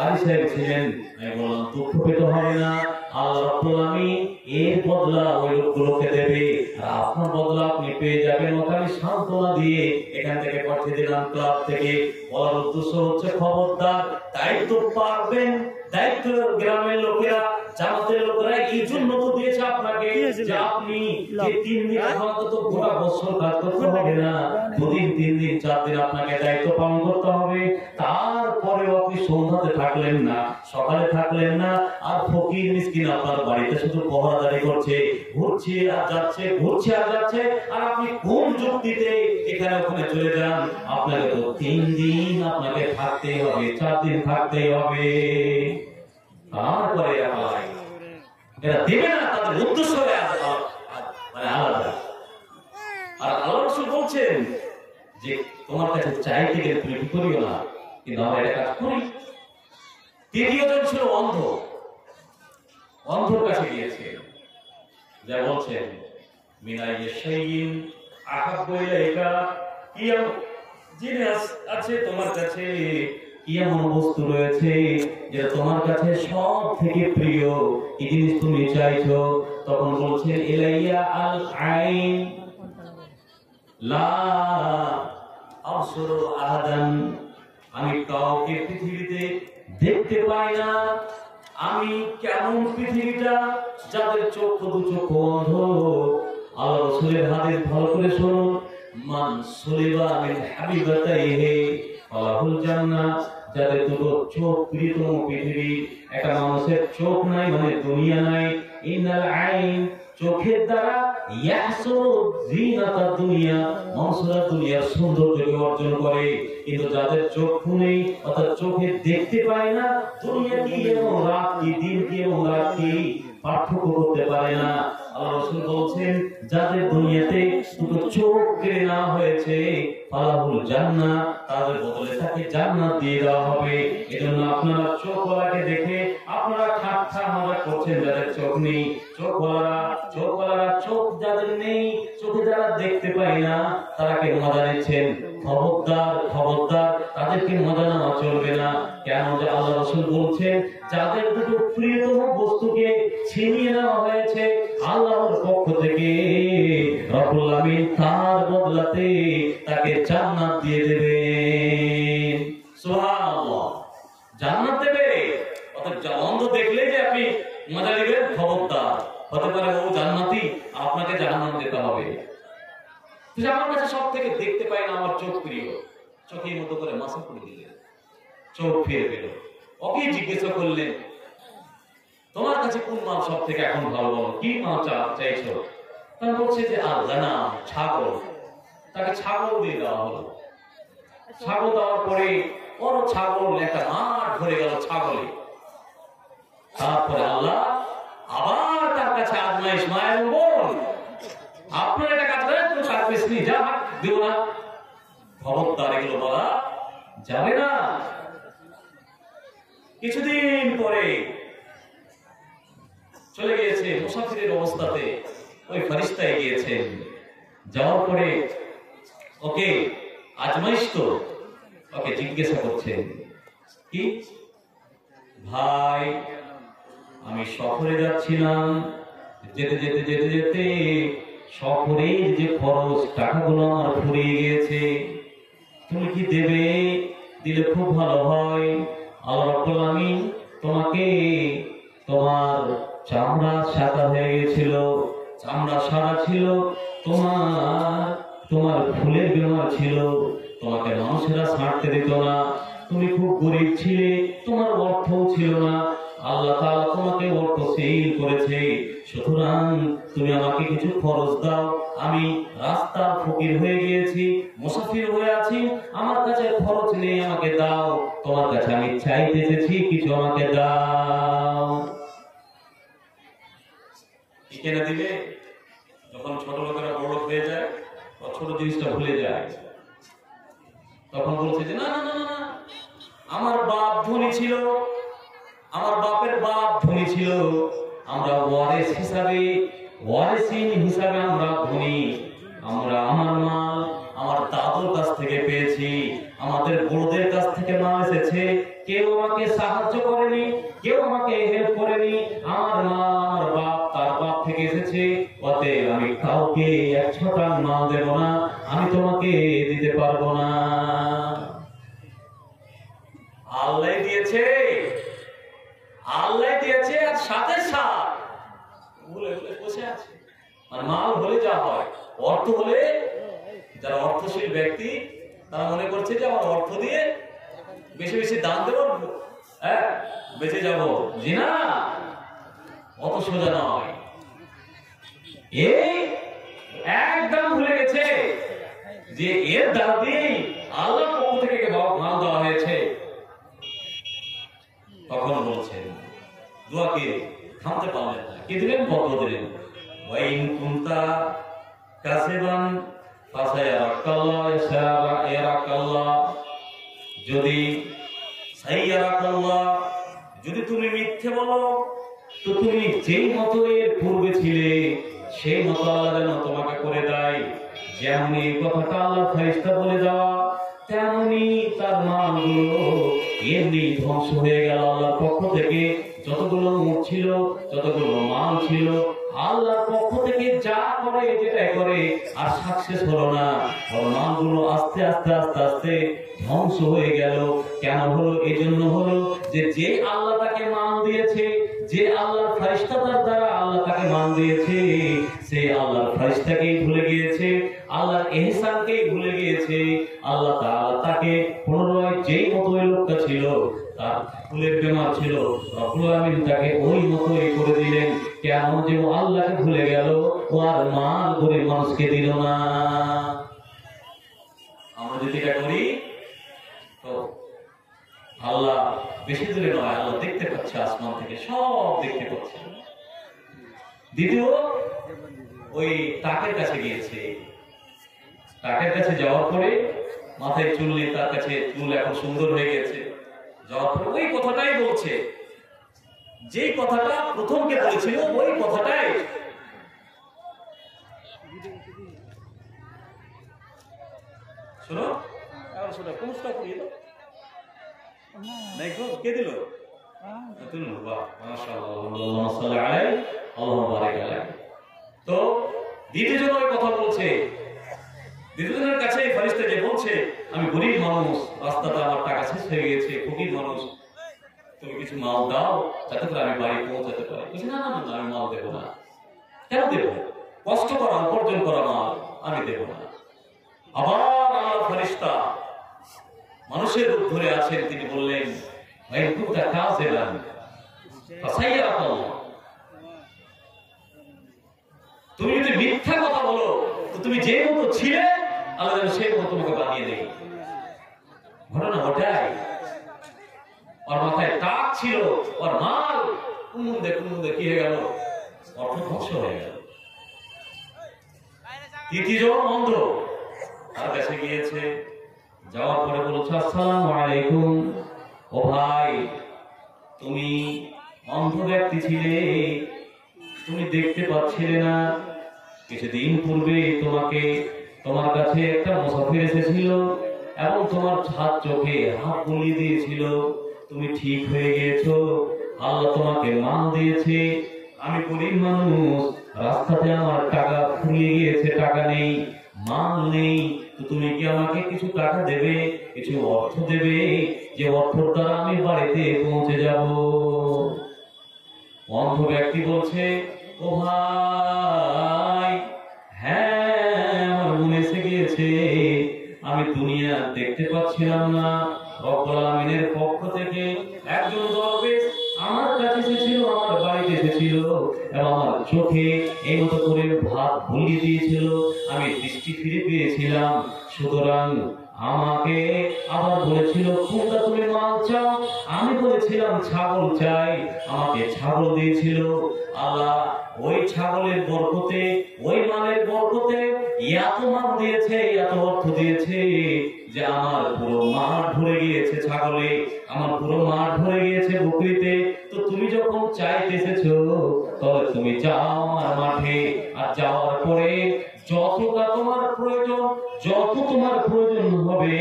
আলী সাহেব ছিলেন, আমি বললাম দুঃখ পেতে হবে না, আল্লাহ রাব্বুল আলামিন এর বদলা ওই লোকগুলোকে দেবে, আর আপনার বদলা আপনি পেয়ে যাবেন। ওকে আমি সান্ত্বনা দিয়ে এখান থেকে পাঠিয়ে দিলাম ক্লাব থেকে। বলার উদ্দেশ্য হচ্ছে, খবরদার দায়িত্ব পারবেন, দায়িত্ব গ্রামের লোকেরা, জামাতের লোকেরা এই জন্য তো দিয়েছে আপনাকে যে আপনি যে 3 দিন অন্তত গোটা বছর কাজ করতে হবে না, 2 দিন 3 দিন 4 দিন আপনাকে দায়িত্ব পালন করতে হবে। তারপরেও আপনি সন্ধ্যাতে থাকলেন না, সকালে থাকলেন না, আর ফকির মিসকিন আপনার বাড়িতে শুধু পহরাদারি করছে, ঘুরছে আর যাচ্ছে, ঘুরছে আর যাচ্ছে। আর আপনি কোন যুক্তিতে এখানে ওখানে চলে যান? আপনাকে তো 3 দিন আপনাকে থাকতেই হবে, 4 দিন থাকতেই হবে। তারপরে এরা দেবে না, তাদের উদ্দেশ্য মানে আলাদা। আর আল্লাহ রাসূল বলছেন যে তোমার কাছে চাইতে গেলে তুমি কি করিও না, কিন্তু আমরা এটা কাজ করি। তৃতীয়জন ছিল অন্ধ, অন্ধর কাছে গিয়েছে, যা বলছেন, মিনাই শাইইন আহাব্বু ইলাইকা, জিনিস আছে তোমার কাছে, কি এমন বস্তু রয়েছে যেটা তোমার কাছে সব থেকে প্রিয়, এই জিনিস তুমি চাইছো? তখন বলছেন, ইলাইয়া আল আইন লা আবসুরু আহাদান, আমি কাউকে পৃথিবীতে দেখতে পাই না। আমি কেমন পৃথিবীটা, যাদের চক্ষু দু চক্ষু অন্ধ। আল্লাহ রাসূলের হাদিস ভালো করে শুনুন, মান সুলিবা মিন হাবিবাতাইহি ফালাহুল জান্নাহ, যাদের দুটো চোখ, প্রিয়তম পৃথিবী, একটা মানুষের চোখ নাই মানে দুনিয়া নাই। ইন্নাল আইন, চোখের দ্বারা ইয়াহসুল জিনাতাদ দুনিয়া, মানুষরা দুনিয়ার সৌন্দর্যকে অর্জন করে। কিন্তু যাদের চক্ষু নেই, অর্থাৎ চোখে দেখতে পায় না, দুনিয়া কি এবং রাত কি, দিন কি এবং রাত কি পার্থক্য করতে পারে না। আল্লাহ রাসূল বলছেন, যাদের দুনিয়াতে দুটো চোখ কেড়ে নেওয়া হয়েছে, ফালাহুল জান্নাহ, তাদের বদলে তাকে জান্নাত দিয়ে দেওয়া হবে। এজন্য আপনারা চোখওয়ালাকে দেখে আপনারা ঠাট্টা মজা করছেন। যাদের চোখ নেই, চোখওয়ালারা চোখ যাদের নেই, চোখে যারা দেখতে পায় না, তারাকে মজা নিচ্ছেন। খবরদার তাদেরকে মজা নেওয়া চলবে না। কেন যে আল্লাহ রাসূল বলছেন, যাদের দুটো প্রিয়তম বস্তুকে ছিনিয়ে নেওয়া হয়েছে আল্লাহর পক্ষ থেকে, রব্বুল আমিন তার বদলাতে তাকে জান্নাত দিয়ে দেবে। সুবহানাল্লাহ, জান্নাত দেবে। অর্থাৎ অন্ধ দেখলে যে আপনি মজা নেবেন, খবরদার, হতে পারে ও জান্নাতি, আপনাকে জাহান্নামে যেতে হবে। আমার কাছে সব থেকে দেখতে পাই না, আমার চোখ প্রিয়, চোখের মতো করে মাসা করে দিলেন, চোখ ফিরে পেল। ওকে জিজ্ঞাসা করলেন, তোমার কাছে কোন মাল সব থেকে এখন ভালো, বলো কি মাল চাইছো? তারা বলছে যে আল্লাহ, ছাগল। তাকে ছাগল দিয়ে দেওয়া হলো। ছাগল দেওয়ার পরে বড় ছাগল, একটা মাঠ ভরে গেল ছাগলে। তারপরে আল্লাহ আবার তার কাছে আজমাইশ, মায়ের বল, আপনার একটা কাজ করেন, কোনো কাজ পেছনি যা দিও না, খবরদার এগুলো বলা যাবে না। কিছুদিন পরে চলে গিয়েছে মুসাফিরের অবস্থাতে, ওই ফেরেশতা গিয়েছেন। যাওয়ার পরে ওকে আজমাইশ তো, ওকে জিজ্ঞাসা করছেন, কি ভাই, আমি সফরে যাচ্ছিলাম, যেতে যেতে যেতে যেতে সফরের যে খরচ, টাকাগুলো আমার ফুরিয়ে গিয়েছে, তুমি কি দেবে? দিলে খুব ভালো হয়। আল্লাহ রাব্বুল আমিন তোমাকে, তোমার চামড়া সাদা হয়ে গেছিল, চামড়া সাদা ছিল, তোমার ফুলের বেমার ছিল, তোমাকে মানুষেরা ছাড়তে দিত না, তুমি খুব গরিব ছিলে, তোমার অর্থও ছিল না, আল্লাহ তাআলা তোমাকে অর্থশীল করেছে, সুতরাং তুমি আমাকে কিছু খরচ দাও। আমি রাস্তার ফকির হয়ে গিয়েছি, মুসাফির হয়ে আছি, আমার কাছে খরচ নেই, আমাকে দাও। তোমার কাছে আমি চাইতে এসেছি, কিছু আমাকে দাও। কি কেন দিবে? যখন ছোট লোকেরা বড় লোক হয়ে যায়, ছোট জিনিসটা ভুলে যায়, তখন বলছে যে না না না না, আমার বাপ ধনী ছিল, আমার বাপের বাপ ধনী ছিল, আমরা ওয়ারিসিন হিসাবে আমরা ধনী, আমরা আমার মাল আমার দাদুর কাছ থেকে পেয়েছি, আমাদের বড়দের কাছ থেকে মাল এসেছে, কেউ আমাকে সাহায্য করেনি, কেউ আমাকে হেল্প করেনি, আমার মা আমার বাপ তার বাপ থেকে এসেছে, অতএব আমি কাউকে 100 টাকা মাল দেব না, আমি তোমাকে দিতে পারবো না। আল্লাহ দিয়েছে, আল্লাহ দিয়েছে, আর সাথে সাথ বলে বসে আছে। আর মাল হলে যা হয়, অর্থ হলে যারা অর্থশীল ব্যক্তি তারা মনে করছে যে আমার অর্থ দিয়ে বেশি বেশি দান দেব, হ্যাঁ বেঁচে যাব। জি না, অত সোজা নয়। এই একদম ভুলে গেছে যে এর দ্বারা দিয়ে আল্লাহর পক্ষ থেকে মাল দেওয়া হয়েছে। তখন বলছেন, দোয়াকে থামতে পারলেন না, কি দিলেন? বদল দিলেন, ওয়াইন কুনতা কাসিবান ফাসায়ারাকাল্লাহ ইয়ারাকাল্লাহ, যদি সাইয়ারাকাল্লাহ, যদি তুমি মিথ্যে বলো তো তুমি যেই মতো এর পূর্বে ছিলে সেই মতো আল্লাহ যেন তোমাকে করে দেয়। যেমন এই কথাটা আল্লাহ ফেরেশতা বলে দেওয়া, তেমনি তার মালগুলো এমনি ধ্বংস হয়ে গেল আল্লাহর পক্ষ থেকে। যতগুলো মুখ ছিল, যতগুলো মাল ছিল, আল্লাহর পক্ষ থেকে যা করে যেটাই করে আর সাকসেস হলো না, মালগুলো আস্তে আস্তে আস্তে আস্তে ধ্বংস হয়ে গেল। কেন হলো? এই জন্য হলো যে আল্লাহ তাকে মাল দিয়েছে, যে আল্লাহর ফেরেশতা তার দ্বারা আল্লাহ তাকে মাল দিয়েছে, সে আল্লাহর ফেরেশতাকেই ভুলে গিয়েছে, আল্লাহর ইহসানকেই ভুলে গিয়েছে। আল্লাহ তাআলা তাকে পুনরায় যেই মতো ওই লোকটা ছিল, তার ফুলের বেমার ছিল, রব্বুল আলামিন তাকে ওই মতোই করে দিলেন। কেমন যে ও আল্লাহকে ভুলে গেল, ও আর মাল গরিব মানুষকে দিল না। আমরা যদি এটা করি তো আল্লাহ বেশি দূরে নয়, আল্লাহ দেখতে পাচ্ছে, আসমান থেকে সব দেখতে পাচ্ছে। দ্বিতীয়, ওই টাকের কাছে গিয়েছে, টাকের কাছে যাওয়ার পরে মাথায় চুল নেই, তার কাছে চুল এখন সুন্দর হয়ে গেছে। যাওয়ার পরে ওই কথাটাই বলছে, যেই কথাটা প্রথমকে বলেছিল ওই কথাটাই। শোনো, এখন শোনো, কোনটা করিয়ে দাও। নাই গো, কে দিল? তুমি বাহ, মাশাআল্লাহ, আল্লাহুম্মা সাল্লি আলাইহি, আল্লাহুম্মা বারিক আলাইহি। তো দ্বিতীয় জন ওই কথা বলছে, দ্বিতীয় জনের কাছে ফেরেশতা যে বলছে, আমি গরিব মানুষ, রাস্তাতে আমার টাকা শেষ হয়ে গেছে, ফকির মানুষ, তুমি কিছু মাল দাও যাতে করে আমি বাড়ি পৌঁছাতে পারি। বলছে, না না না, আমি মাল দেবো না। কেন দেবো? কষ্ট করা, উপার্জন করা মাল আমি দেবো না। আবার আমার ফেরেশতা মানুষের রূপ ধরে আছেন, তিনি বললেন, ভাই কুতা কাযিবান ফাসাইয়ারাক আল্লাহ, তুমি যদি মিথ্যা কথা বলো তো তুমি যে মতো ছিলে আল্লাহ যেন সেই মতো তোমাকে বানিয়ে দেয়। ঘটনা ওটাই। ওর মাথায় টাক ছিল, ওর মাল কুমুন্দে কুমুন্দে কি হয়ে গেল, অর্থ ধ্বংস হয়ে গেল। তৃতীয় জন অন্ধ, তার কাছে গিয়েছে, যাওয়ার পরে বলছে, আসসালামু আলাইকুম, ও ভাই তুমি অন্ধ ব্যক্তি ছিলে, তুমি দেখতে পাচ্ছিলে না, কিছুদিন পূর্বে তোমার কাছে একটা মুসাফির এসেছিল এবং তোমার হাত চোখে হাত বুলিয়ে দিয়েছিল, তুমি ঠিক হয়ে গিয়েছো, আল্লাহ তোমাকে মাল দিয়েছে। আমি গরিব মানুষ, রাস্তাতে আমার টাকা ফুরিয়ে গিয়েছে, টাকা নেই, মাল নেই, তো তুমি কি আমাকে কিছু টাকা দেবে, কিছু অর্থ দেবে, যে অর্থের দ্বারা আমি বাড়িতে পৌঁছে যাব। অন্ধ ব্যক্তি বলছে, ও ভাই, হ্যাঁ আমার মনে এসে গিয়েছে, আমি দুনিয়া দেখতে পাচ্ছিলাম না, রব্বুল আলামিনের পক্ষ থেকে একজন দরবেশ আমার কাছে এসেছিল, আমার বাড়িতে এসেছিল এবং আমার চোখে এই মতো করে ভাত বুলিয়ে দিয়েছিল, আমি দৃষ্টি ফিরে পেয়েছিলাম। সুতরাং আমাকে আবার বলেছিল, কোনটা তুমি মাল চাও? আমি বলেছিলাম ছাগল চাই, আমাকে ছাগল দিয়েছিল। আল্লাহ ওই ছাগলের বরকতে, ওই মালের বরকতে এত মাল দিয়েছে, এত অর্থ দিয়েছে যে আমার পুরো মাঠ ভরে গিয়েছে ছাগলে, আমার পুরো মাঠ ভরে গিয়েছে বকরিতে। তো তুমি যখন চাইতে এসেছো, তবে তুমি যাও আমার মাঠে, আর যাওয়ার পরে যতটা তোমার প্রয়োজন, যত তোমার প্রয়োজন হবে,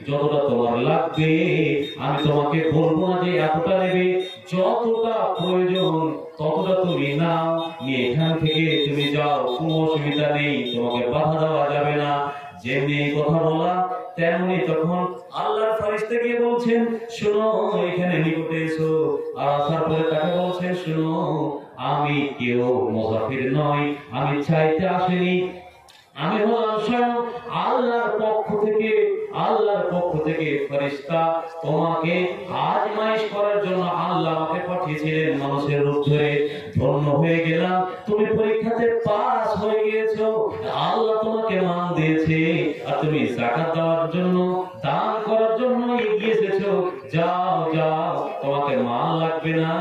যতটা তোমার লাগবে, আমি তোমাকে বলবো না যে এতটা নেবে, যতটা প্রয়োজন ততটা তুমি নাও, নিয়ে এখান থেকে তুমি যাও, কোনো অসুবিধা নেই, তোমাকে বাধা দেওয়া যাবে না। যেমনি কথা বলা তেমনি তখন আল্লাহর ফেরেশতা গিয়ে বলছেন, শোনো এখানে নিকটে এসো। আর আসার পরে তাকে বলছেন, শোনো আমি কেউ মুসাফির নই, আমি চাইতে আসিনি, আমি হলাম স্বয়ং আল্লাহর পক্ষ থেকে ফেরেশতা, তোমাকে আজমাইশ করার জন্য আল্লাহ আমাকে পাঠিয়েছিলেন মানুষের রূপ ধরে। ধন্য হয়ে গেলাম, তুমি পরীক্ষাতে পাস হয়ে গিয়েছো, আল্লাহ তোমাকে মান দিয়েছে, আর তুমি যাকাত দেওয়ার জন্য, দান করার জন্য এগিয়ে এসেছো। যাও যাও, তোমাকে মাল লাগবে না,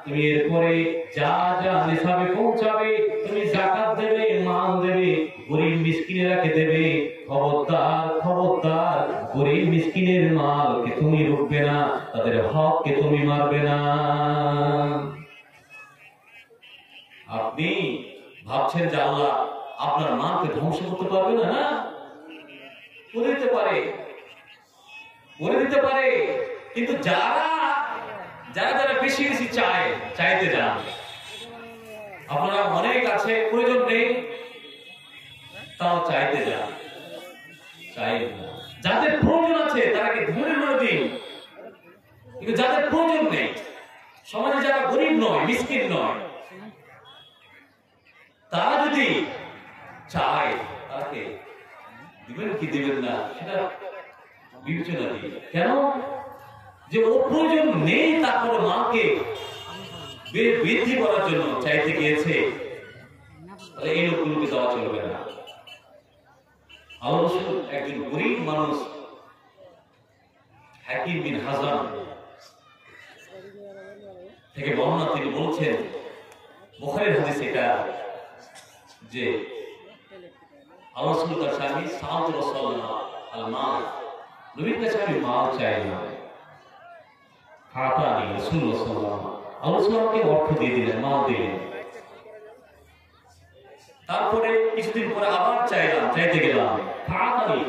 তুমি এরপরে যা যা নিসাবে পৌঁছাবে তুমি যাকাত দেবে, মাল দেবে, গরিব মিসকিনেরাকে দেবে। খবরদার খবরদার, গরিব মিসকিনের মালকে তুমি রুখবে না, তাদের হককে তুমি মারবে না। আপনি ভাবছেন যে আল্লাহ আপনার মালকে ধ্বংস করতে পারবে না? না, করে দিতে পারে, করে দিতে পারে, কিন্তু যারা যারা যারা বেশি বেশি চাইতে যান, আপনারা অনেক আছে প্রয়োজন নেই তাও চাইতে যান, চাই না। যাদের প্রয়োজন আছে তারাকে ধরে ধরে দিন, কিন্তু যাদের প্রয়োজন নেই, সমাজে যারা গরিব নয়, মিসকিন নয়, তারা যদি চায় তাকে দিবেন কি দিবেন না সেটা বিবেচনা দিই। কেন? যে ও প্রয়োজন নেই, তারপরে মাকে বৃদ্ধি করার জন্য চাইতে গিয়েছে, তাহলে এই লোকগুলোকে দেওয়া চলবে না। আল্লাহ রাসূল একজন গরীব মানুষ হাকিম বিন হাজাম থেকে বর্ণনা, তিনি বলছেন, বুখারীর হাদিস এটা, যে আল্লাহ রাসূল তার স্বামী সাদ রাসূলুল্লাহ আল মাল, নবীর কাছে আমি মাল চাই না, ফাতানি রাসূলুল্লাহ সাল্লাল্লাহু আলাইহি ওয়াসাল্লাম, আল্লাহ রাসূল আমাকে অর্থ দিয়ে দিলেন, মাল দিলেন। তারপরে কিছুদিন পরে আবার চাইতে গেলাম, ফাতানি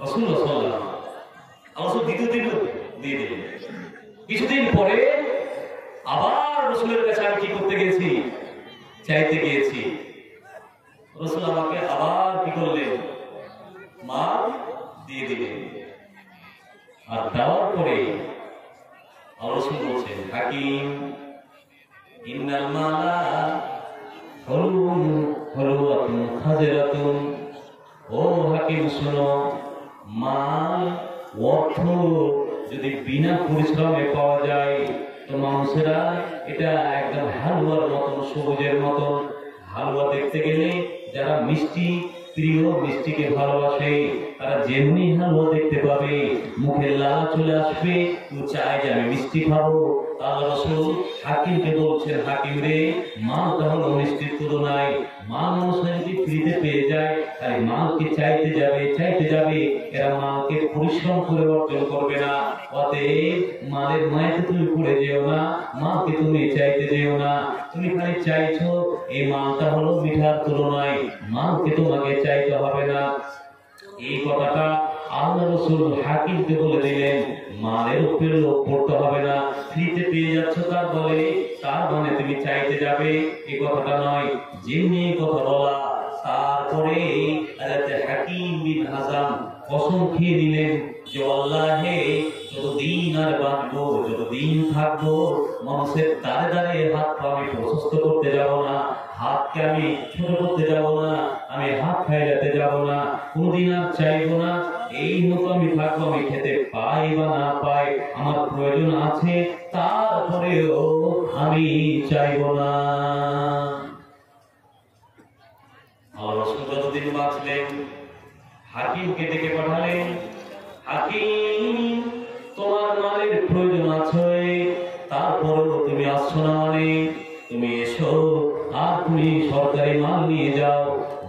রাসূলুল্লাহ সাল্লাল্লাহু আলাইহি ওয়াসাল্লাম, আল্লাহ রাসূল দ্বিতীয় দিন দিয়ে দিলেন। কিছুদিন পরে আবার রাসূলের কাছে আমি কি করতে গেছি, চাইতে গিয়েছি, রাসূল আমাকে আবার কি করলেন, মাল দিয়ে দিলেন। আর দেওয়ার পরে আল্লাহ রাসূল বলছেন, হাকিম ইন্নাল মালা হলুয়াতুন খাজিরাতুন, ও হাকিম শোনো, মাল অর্থ যদি বিনা পরিশ্রমে পাওয়া যায় তো মানুষেরা এটা একদম হালুয়ার মতন, সবুজের মতন। হালুয়া দেখতে গেলে যারা মিষ্টি প্রিয়, মিষ্টিকে ভালোবাসে, তারা যেমনি হালুয়া দেখতে পাবে মুখে লাল চলে আসবে, তো চায় যে আমি মিষ্টি খাবো। আল্লাহ রাসূল হাকিমকে বলছেন, হাকিম রে, মালটা হলো মিষ্টির তুলনায়, মাল মানুষরা যদি ফ্রিতে পেয়ে যায় তাই মালকে চাইতে যাবে, এরা মালকে পরিশ্রম করে অর্জন করবে না। অতএব মালের মায়াতে তুমি পড়ে যেও না, মালকে তুমি চাইতে যেও না। তুমি খালি চাইছো, এই মালটা হলো মিঠার তুলনায়, মালকে তোমাকে চাইতে হবে না। এই কথাটা আল্লাহ রাসূল হাকিমকে বলে দিলেন, মালের উপরে লোভ করতে হবে না, ফ্রিতে পেয়ে যাচ্ছ তার মানে তুমি চাইতে যাবে, এই কথাটা নয়। যেমনি কথা বলা, তারপরে হাকিম বিন হাজাম কসম খেয়ে নিলেন যে আল্লাহে, যতদিন আর বাঁচবো, যতদিন থাকবো, মানুষের দ্বারে দ্বারে হাত পা আমি প্রশস্ত করতে যাব না, হাতকে আমি ছোট করতে যাব না, আমি হাত খাইলাতে যাব না, কোনদিন আর চাইবো না এই মতো আমি থাকবো। আমি খেতে পাই বা না পাই, আমার প্রয়োজন আছে, তারপরেও আমি চাইবো না। আল্লাহ রাসূল যতদিন বাঁচলেন, হাকিমকে ডেকে পাঠালেন, হাকিম তোমার মালের প্রয়োজন আছে, তারপরেও তুমি আসছো না, মানে তুমি এসো, আর তুমি সরকারি মাল নিয়ে যাও,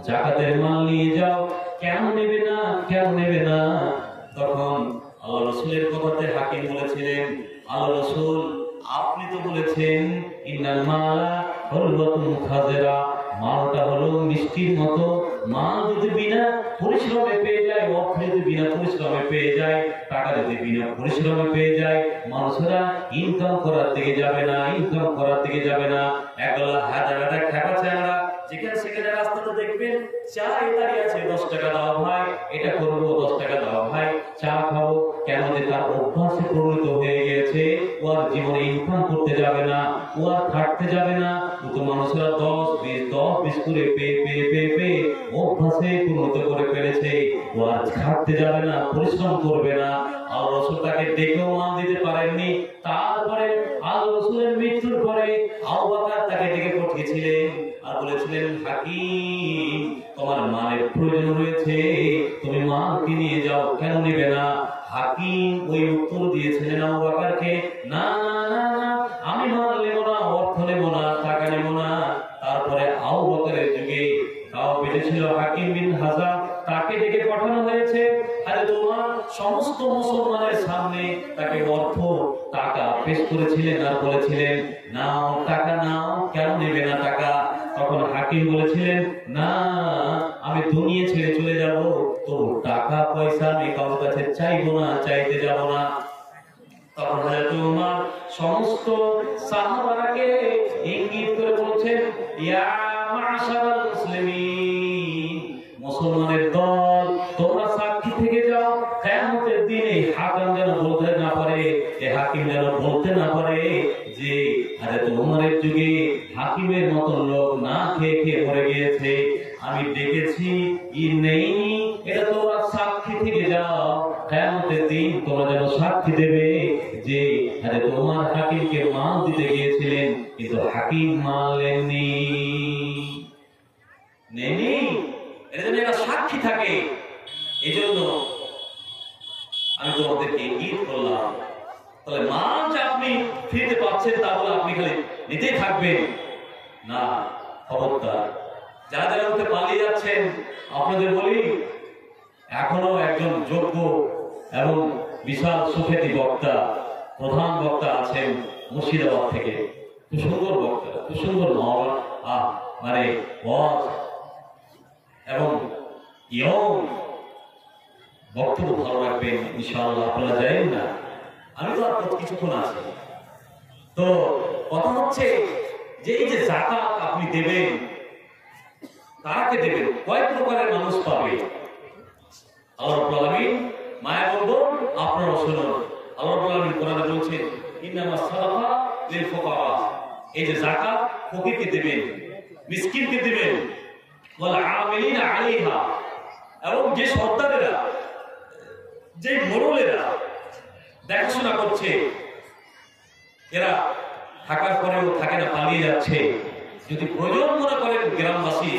জাকাতের মাল নিয়ে যাও। কেন নেবে না, কেন নেবে না? তখন আল্লাহ রাসূলের কথাতে হাকিম বলেছিলেন, আল্লাহ রাসূল আপনি তো বলেছেন ইন্নাল মালা হলওয়াতুন খাজিরা, মালটা হলো মিষ্টির মতো, মাল যদি বিনা পরিশ্রমে পেয়ে যায়, অর্থ যদি বিনা পরিশ্রমে পেয়ে যায়, টাকা যদি বিনা পরিশ্রমে পেয়ে যায়, মানুষেরা ইনকাম করার দিকে যাবে না, একলা হাজার টাকা চায়রা যেখানে রাস্তাতে দেখবেন চাই দাঁড়িয়ে আছে, 10 টাকা দাও ভাই, এটা করবো, 10 টাকা দাও ভাই, চা খাবো। কেন? যে তার অভ্যাসে পরিণত হয়ে গেছে, ও আর জীবনে ইনকাম করতে যাবে না, ও আর খাটতে যাবে না। তো মানুষেরা 10-20 করে পেয়ে অভ্যাসে পরিণত করে ফেলেছে, ও আর খাটতে যাবে না, পরিশ্রম করবে না। আর রাসূল তাকে ডেকেও মান দিতে পারেননি। তারপরে আল্লাহ রাসূলের মৃত্যুর পরে আবু বকর তাকে ডেকে পাঠিয়েছিলেন আর বলেছিলেন, হাকিম তোমার মালের প্রয়োজন রয়েছে, তুমি মালকে নিয়ে যাও, কেন নেবে না? হাকিম ওই উত্তর দিয়েছিলেন আবু বকরকে, না না না না, আমি মাল নেব না, অর্থ নেব না, টাকা নেব না। তারপরে আবু বকরের যুগে তাও বেঁচেছিল হাকিম বিন হাজাম, তাকে ডেকে পাঠানো হয়েছে। আরে তোমার সমস্ত মুসলমানের সামনে তাকে অর্থ টাকা পেশ করেছিলেন আর বলেছিলেন, নাও টাকা নাও, কেন নেবে না টাকা? তখন হাকিম বলেছিলেন, না আমি দুনিয়া ছেড়ে চলে যাব, তো টাকা পয়সা আমি কারোর কাছে চাইবো না, চাইতে যাব না। তখন হযরত ওমর সমস্ত সাহাবাকে ইঙ্গিত করে বলছেন, ইয়া মাশারাল মুসলিমিন, মুসলমানের দল, তোমরা সাক্ষী থেকে যাও, কিয়ামতের দিনে হাকিম যেন বলতে না পারে, হাকিম যেন বলতে না পারে যে হযরত ওমরের যুগে হাকিমের মত লোক না খেয়ে মরে গিয়েছে, আমি দেখেছি ই নেই। এটা তোমরা সাক্ষী থেকে যাও, কিয়ামতের দিন তোমরা যেন সাক্ষী দেবে মালেনি নেনি, এটা যেন একটা সাক্ষী থাকে। এই জন্য আমি তোমাদেরকে ইঙ্গিত করলাম। তাহলে মাল যে আপনি ফিরতে পাচ্ছেন তা বলে আপনি খালি নিতেই থাকবেন না, খবরদার। যারা যারা উঠে পালিয়ে যাচ্ছেন আপনাদের বলি, এখনো একজন যোগ্য এবং বিশাল সুখ্যাতি বক্তা, প্রধান বক্তা আছেন মুর্শিদাবাদ থেকে। খুব সুন্দর বক্তা, খুব সুন্দর মানে ওয়াজ এবং ইয়ং বক্তব্য ভালো রাখবেন ইনশাআল্লাহ। আপনারা যাবেন না, আমি তো আর কিছুক্ষণ আছি। তো কথা হচ্ছে যে এই যে যাকাত আপনি দেবেন, কাকে দেবেন, কয় প্রকারের মানুষ পাবে? আল্লাহ রাব্বুল আলামিন মায়া বলবো, আপনারা শুনুন। আল্লাহ রাব্বুল আলামিন কোরআনে বলছেন ইন্নামাস সাদাকা লিল ফুকারা, এই যে যাকাত ফকিরকে দেবেন, মিসকিনকে দেবেন, ওয়াল আমিলিনা আলাইহা, এবং যে সর্দারেরা, যে মোড়লেরা দেখাশোনা করছে, এরা থাকার পরেও থাকে না, পালিয়ে যাচ্ছে। যদি প্রয়োজন মনে করেন গ্রামবাসী,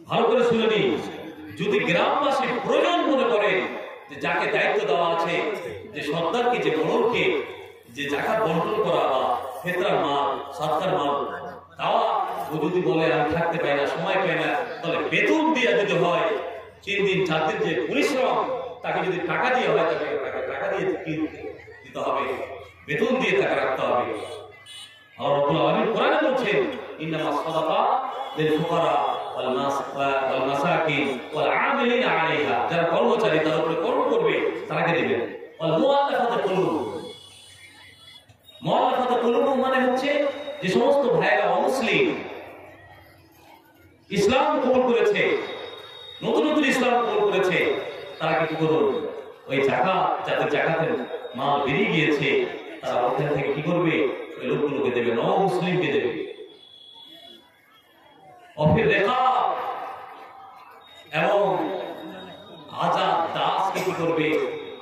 ভালো করে শুনে নিন, যদি গ্রামবাসী প্রয়োজন মনে করেন যে যাকে দায়িত্ব দেওয়া আছে, যে সর্দারকে, যে মোড়লকে, যে যাকাত বন্টন করা বা ফেতরার মাল, সৎকার মাল দেওয়া, ও যদি বলে আমি থাকতে পাই না, সময় পাই না, তাহলে বেতন দিয়ে যদি হয় 3 দিন 4 দিন যে পরিশ্রম, তাকে যদি টাকা দিয়ে হয়, তাকে টাকা দিয়ে দিতে হবে, বেতন দিয়ে তাকে রাখতে হবে। আল্লাহ রাব্বুল আলামিন কোরআনে বলছেন ইন্নামাস সাদাকা লিল ফুকারা ওয়াল মাসাকিন ওয়াল আমিলিনা আলাইহা, যারা কর্মচারী তার উপরে কর্ম করবে তাকে দিবেন। ওয়াল মুআল্লাফাতু কুলুবুহুম, মুআল্লাফাতু কুলুবুহুম মানে হচ্ছে যে সমস্ত ভাইরা অমুসলিম, ইসলাম কবুল করেছে, নতুন নতুন ইসলাম কবুল করেছে, তারা কি করুন, ওই যাকাত, যাদের যাকাতের মাল বেরিয়ে গিয়েছে, তারা ওখান থেকে কি করবে, ওই লোকগুলোকে দেবে, মুসলিমকে দেবে। অফির রেখা এবং আজাদ দাসকে কি করবে,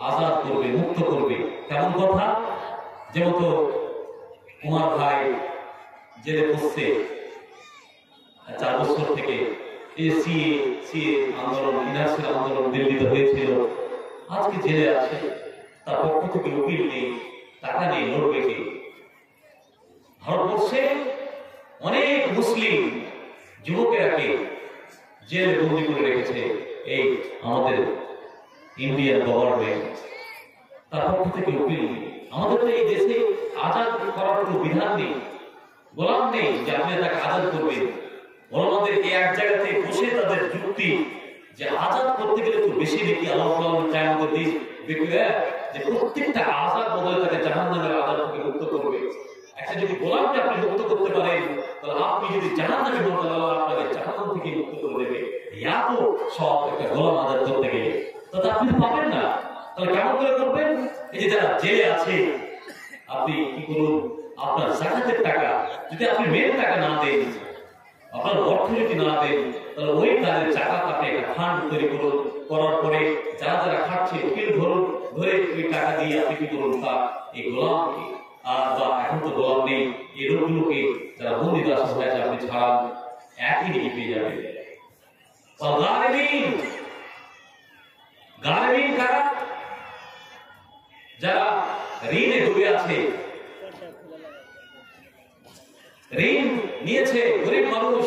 আজাদ করবে, মুক্ত করবে। কেমন কথা, যেমন তো কুমার ভাই জেলে বসছে 4 বছর থেকে, এই সিএ আন্দোলন, ইনার্সির আন্দোলন দিল্লিতে হয়েছিল, আজকে জেলে আছে, তার পক্ষ থেকে উকিল নেই, টাকা নেই, লড়বে কে? ভারতবর্ষে অনেক মুসলিম যুবকেরাকে জেলে বন্দী করে রেখেছে এই আমাদের ইন্ডিয়ান গভর্নমেন্ট, তার পক্ষ থেকে উকিল নেই। আমাদের তো এই দেশে আজাদ করার কোনো বিধান নেই, গোলাম নেই যে আপনি তাকে আজাদ করবেন। আমাদের এক জায়গাতে বসে তাদের যুক্তি যে আজাদ করতে গেলে তো বেশি নাকি আল্লাহ চায় আমাদের দেশ যে প্রত্যেকটা আজাদ বদলে তাকে জাহান্নামের আজাদ থেকে মুক্ত করবে। একটা যদি গোলামকে আপনি মুক্ত করতে পারেন, তাহলে আপনি যদি জাহান্নামে হন, তাহলে আপনাকে জাহান্নাম থেকে মুক্ত করে দেবে। এত সব একটা গোলাম আজাদ করতে গেলে তাতে আপনি পাবেন না। তাহলে কেমন করে করবেন? এই যে যারা জেলে আছে, আপনি কি করুন, আপনার যাকাতের টাকা যদি আপনি মেয়ের টাকা না দেন, আপনার অর্থ যদি না দেন, তাহলে ওই তাদের যাকাত আপনি একটা ফান্ড তৈরি করুন, করার পরে যারা যারা খাচ্ছে উকিল ধরুন, ধরে ওই টাকা দিয়ে আপনি কি করুন, তার এই গোলামকে বা এখন তো গোলাম নেই, এই লোকগুলোকে যারা বন্দী দাস হয়েছে আপনি ছাড়ান, একই দিকে পেয়ে যাবেন। গারমিন কারা? যারা ঋণে ডুবে আছে, ঋণ নিয়েছে, গরিব মানুষ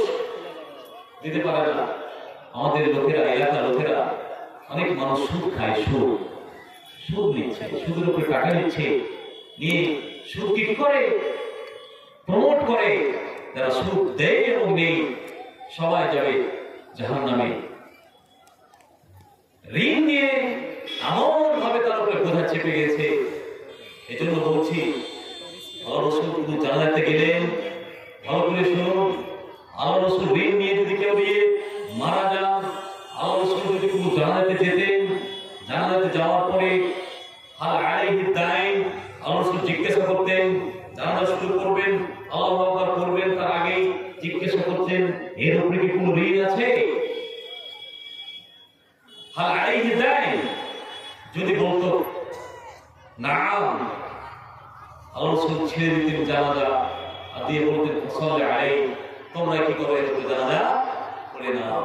দিতে পারে না। আমাদের লোকেরা, এলাকার লোকেরা, অনেক মানুষ সুদ খায়, সুদ নিচ্ছে, সুদের উপরে টাকা নিচ্ছে, নিয়ে সুদ কি করে প্রমোট করে, যারা সুদ দেয় এবং নেই সবাই যাবে জাহান্নামে। ঋণ নিয়ে এমন ভাবে তার উপরে বোঝা চেপে গেছে। এজন্য বলছি, আল্লাহ রাসূল শুধু জানাতে গেলেন, ভালো করে শুনুন, আল্লাহ রাসূল ঋণ নিয়ে যদি কেউ দিয়ে মারা যান, আল্লাহ রাসূল যদি কোনো জানাতে যেতেন, জানাতে যাওয়ার পরে হাল আলাইহি দাইন, আল্লাহ রাসূল জিজ্ঞাসা করতেন, জানাজা শুরু করবেন, আল্লাহু আকবার করবেন, তার আগে জিজ্ঞাসা করতেন এর উপরে কি কোনো ঋণ আছে? হাল আলাইহি দাইন যদি বলতো নাম, আল্লাহ রাসূল ছেড়ে দিতেন জানাজা, আর দিয়ে বলতেন সাল্লাল্লাহু আলাইহি, তোমরা কি করো? এরকম জানাজা পড়ে নাও।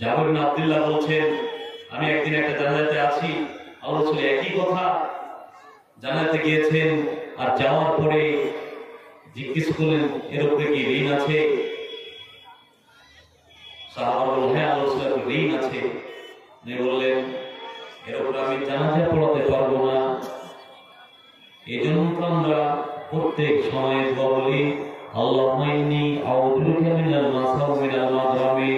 জাবের বিন আব্দুল্লাহ বলছেন, আমি একদিন একটা জানাজাতে আছি, আল্লাহ রাসূল একই কথা, জানাজাতে গিয়েছেন আর যাওয়ার পরে জিজ্ঞেস করলেন এর উপরে কি ঋণ আছে? সাহাবা বললেন হ্যাঁ আল্লাহ রাসূলের ঋণ আছে। উনি বললেন এর উপরে আমি জানাজা পড়াতে পারবো না। এই জন্য তো আমরা প্রত্যেক সময় দোয়া বলি, আল্লাহুম্মা ইন্নী আউযু বিকা মিনাল মাসাও মিনাল মাগরামি,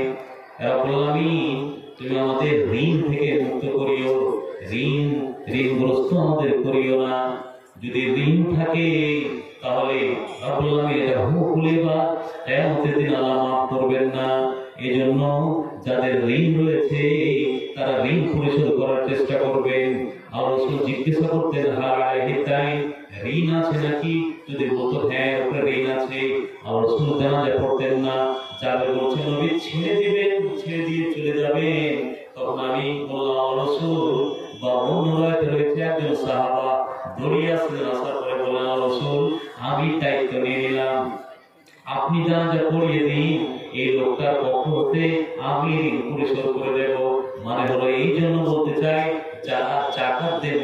হে রব্বুল আলামিন তুমি আমাদের ঋণ থেকে মুক্ত করিও, ঋণগ্রস্ত আমাদের করিও না। যদি ঋণ থাকে তাহলে রব্বুল আলামিন এটা খুলে বা কিয়ামতের দিন আল্লাহ মাফ করবেন না। এজন্য যাদের ঋণ রয়েছে তারা ঋণ পরিশোধ করার চেষ্টা করবেন। আল্লাহ রাসূল জিজ্ঞাসা করতেন হাল আলাইহি তাই ঋণ আছে নাকি? যদি বলতো হ্যাঁ ওপরে ঋণ আছে, আল্লাহ রাসূল জানাজা পড়তেন না। যাদের বলছেন নবী ছেড়ে দিবেন, ছেড়ে দিয়ে চলে যাবেন, তখন আমি বললাম আল্লাহ রাসূল বা অন্য রাতে রয়েছে একজন সাহাবা দড়িয়ে আসলেন, আসার পরে বললেন আল্লাহ রাসূল আমি দায়িত্ব নিয়ে নিলাম, আপনি জানাজা পড়িয়ে দিন, এই লোকটার পক্ষ হতে আমি ঋণ পরিশোধ করে দেব। মানে হলো এই জন্য বলতে চাই যারা জাকাত দেন,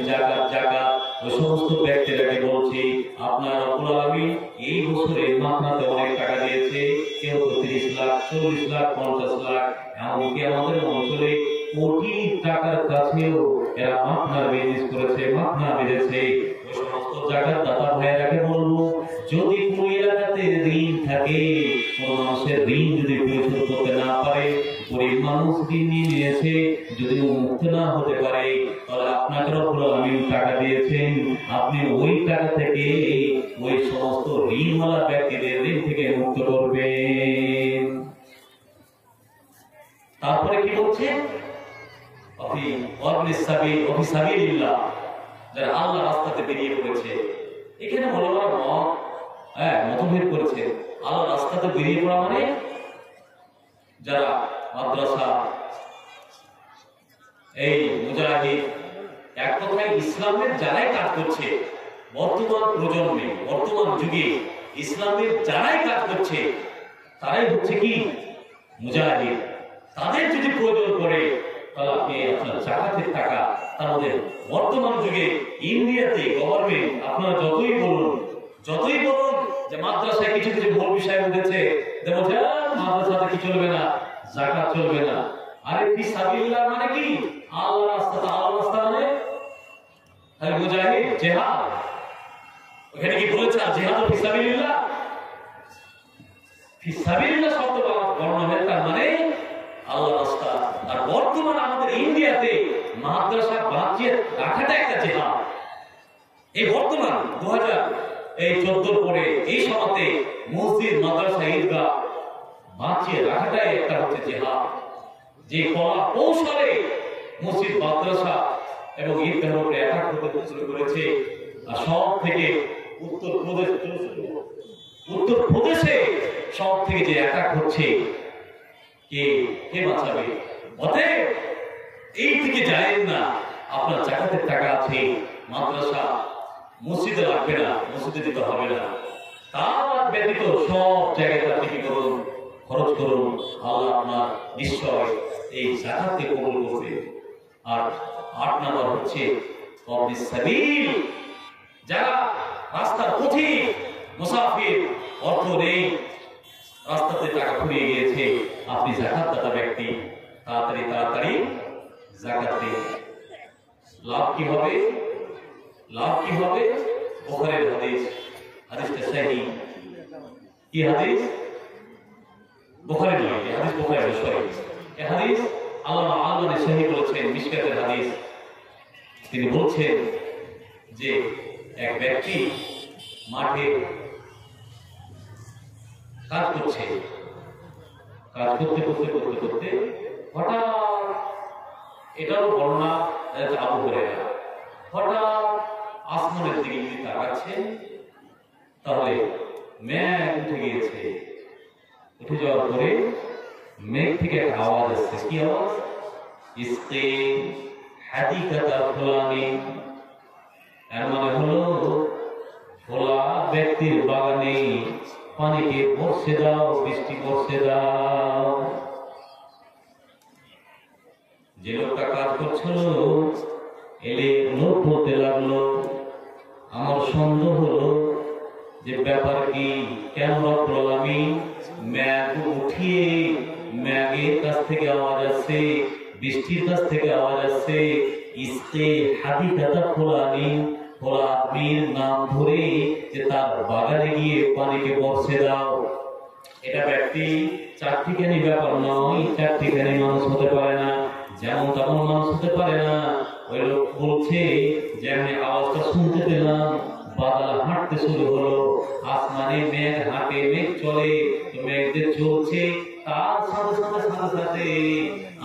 জাকাত ওই সমস্ত ব্যক্তিরাকে বলছি আপনার রব্বুল আলামিন এই বছরে মাহনাতে অনেক টাকা দিয়েছে, কেউ 30 লাখ 40 লাখ 50 লাখ, এমনকি আমাদের অঞ্চলে কোটি টাকার কাছেও এরা মাহনার বিজনেস করেছে, মাহনা বেঁধেছে। ওই সমস্ত জাকাত দাতা ভাইয়েরাকে বলবো যদি কোনো এলাকাতে ঋণ থাকে, কোন মানুষের ঋণ যদি পরিশোধ করতে না পারে, গরিব মানুষ ঋণ নিয়েছে যদি মুক্ত না হতে পারে, তাহলে আপনাকে রব্বুল আলামিন টাকা দিয়েছেন, আপনি ওই টাকা থেকে ওই সমস্ত ঋণওয়ালা ব্যক্তিদের ঋণ থেকে মুক্ত করবেন। তারপরে কি বলছে? যারা আল্লাহর রাস্তাতে বেরিয়ে পড়েছে, এখানে মতভেদ করেছে। আল্লাহর রাস্তাতে বেরিয়ে পড়া মানে যারা মাদ্রাসা, এই মুজাহিদ, এক কথায় ইসলামের যারাই কাজ করছে, বর্তমান প্রজন্মে বর্তমান যুগে ইসলামের যারাই কাজ করছে তারাই হচ্ছে কি মুজাহিদ। তাদের যদি প্রয়োজন করে তাহলে আপনি আপনার জাকাতের টাকা, তার মধ্যে বর্তমান যুগে ইন্ডিয়াতে গভর্নমেন্ট আপনারা যতই বলুন যে মাদ্রাসায় কিছু কিছু ভুল বিষয় উঠেছে, বলছে মাদ্রাসাতে কি চলবে না, জাকাত চলবে না। আরে ফি সাবিলিল্লাহ মানে কি? আল্লাহর রাস্তা, আল্লাহর রাস্তা মানে আল মুজাহিদ জিহাদ। ওখানে কি বলেছে জিহাদ ফি সাবিলিল্লাহ? ফি সাবিলিল্লাহ শব্দ বর্ণনা হয়, তার মানে আল্লাহর রাস্তা। আর বর্তমান আমাদের ইন্ডিয়াতে মাদ্রাসা বাঁচিয়ে রাখাটা একটা জিহাদ। এই বর্তমান 2014 পরে এই সময়তে মসজিদ, মাদ্রাসা, ঈদগাহ বাঁচিয়ে রাখাটাই একটা হচ্ছে জিহাদ। যে কলা কৌশলে মসজিদ, মাদ্রাসা এবং ঈদগাহের উপরে অ্যাটাক করতে শুরু করেছে, আর সব থেকে উত্তর প্রদেশে সব থেকে যে অ্যাটাক হচ্ছে, কে বাঁচাবে? অতএব এই দিকে যায়েন না। আপনার জাকাতের টাকা আছে, মাদ্রাসা মসজিদে লাগবে না, মসজিদে দিতে হবে না, তার ব্যতীত সব জায়গায় আপনি করুন, খরচ করুন, আল্লাহ আপনার নিশ্চয় এই জাকাতকে কবুল করবে। আর 8 নম্বর হচ্ছে সাবিল, যারা রাস্তার পথিক মুসাফির, অর্থ নেই, রাস্তাতে টাকা ফুরিয়ে গিয়েছে, আপনি জাকাত দাতা ব্যক্তি, তাড়াতাড়ি জাকাত দিন। লাভ কি হবে? বুখারীর হাদিস, হাদিসটা সহিহ। কি হাদিস? বুখারীর নয়, এই হাদিস বুখারীর সহিহ। এই হাদিস আল্লামা আলবানী সহিহ বলেছেন, মিশকাতের হাদিস। তিনি বলছেন যে এক ব্যক্তি মাঠে কাজ করতে হঠাৎ, এটারও বর্ণনা আবু হুরায়রা, হঠাৎ আসমানের দিকে তাকাচ্ছেন, তাহলে মেঘ উঠে গিয়েছে। উঠে যাওয়ার পরে মেঘ থেকে একটা আওয়াজ আসছে। কি আওয়াজ? ইসকে হাদিকাতা ফুলানি। এর মানে হলো খোলা ব্যক্তির বাগানে পানিকে বর্ষে দাও, বৃষ্টি বর্ষে দাও। যে লোকটা কাজ করছিল এলে লোক বলতে লাগলো, আমার সন্দেহ হলো যে ব্যাপার কি, কেন রব্বুল আলামিন মেঘ উঠিয়ে মেঘের কাছ থেকে আওয়াজ আসছে, বৃষ্টির কাছ থেকে আওয়াজ আসছে, ইসকে হাদিকাতা ফুলানি, ফুলানির নাম ধরে যে তার বাগানে গিয়ে পানিকে বর্ষে দাও। এটা ব্যক্তি চারটিখানি ব্যাপার নয়, চারটিখানি মানুষ হতে পারে না, যেমন তেমন মানুষ হতে পারে না। ওই লোক বলছে যে আমি আওয়াজটা শুনতে পেলাম, বাদল হাঁটতে শুরু হলো, আসমানে মেঘ হাঁটে, মেঘ চলে, তো মেঘ যে চলছে তার সাথে সাথে সাথে সাথে